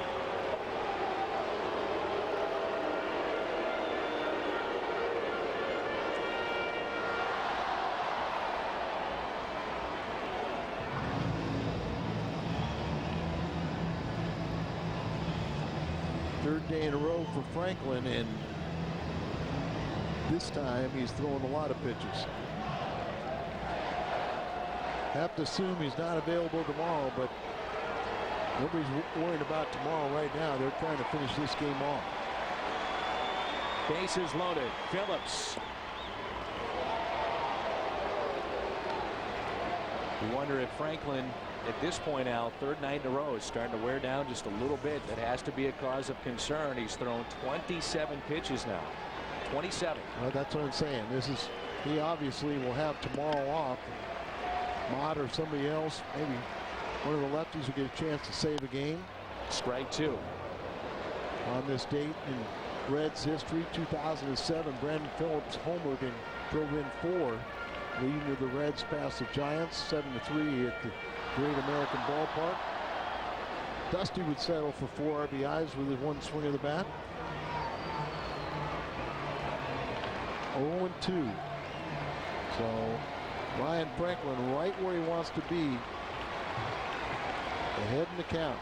Third day in a row for Franklin, and this time he's throwing a lot of pitches. Have to assume he's not available tomorrow, but nobody's worried about tomorrow right now. They're trying to finish this game off. Bases loaded. Phillips. You wonder if Franklin, at this point, Al, third night in a row, is starting to wear down just a little bit. That has to be a cause of concern. He's thrown 27 pitches now. 27. Well, that's what I'm saying. This is he obviously will have tomorrow off. Mott or somebody else, maybe one of the lefties, will get a chance to save a game. Strike two. On this date in Reds history, 2007, Brandon Phillips homered and drove in 4, leading with the Reds past the Giants 7-3 at the Great American Ballpark. Dusty would settle for 4 RBIs with his one swing of the bat. 0-2. So Ryan Franklin right where he wants to be, ahead in the count.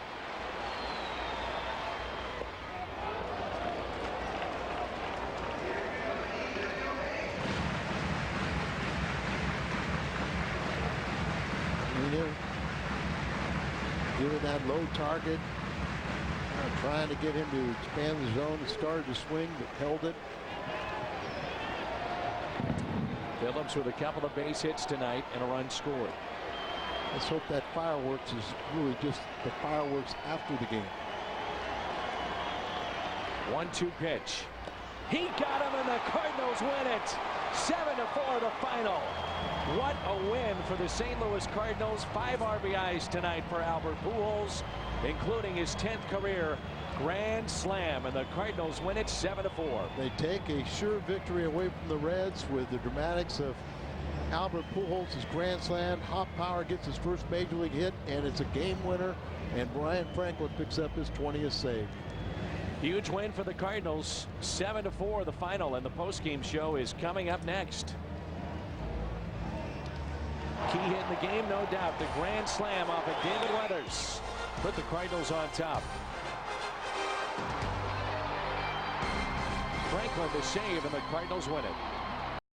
Given that low target, trying to get him to expand the zone, started to swing but held it. Phillips with a couple of base hits tonight and a run scored. Let's hope that fireworks is really just the fireworks after the game. 1-2 pitch. He got him and the Cardinals win it. 7-4 the final. What a win for the St. Louis Cardinals. 5 RBIs tonight for Albert Pujols, including his 10th career grand slam, and the Cardinals win it 7-4. They take a sure victory away from the Reds with the dramatics of Albert Pujols' grand slam. Hoffpauir gets his first major league hit, and it's a game winner, and Ryan Franklin picks up his 20th save. Huge win for the Cardinals. 7-4 the final, and the postgame show is coming up next. Key hit in the game, no doubt. The grand slam off of David Weathers put the Cardinals on top. Franklin to save, and the Cardinals win it.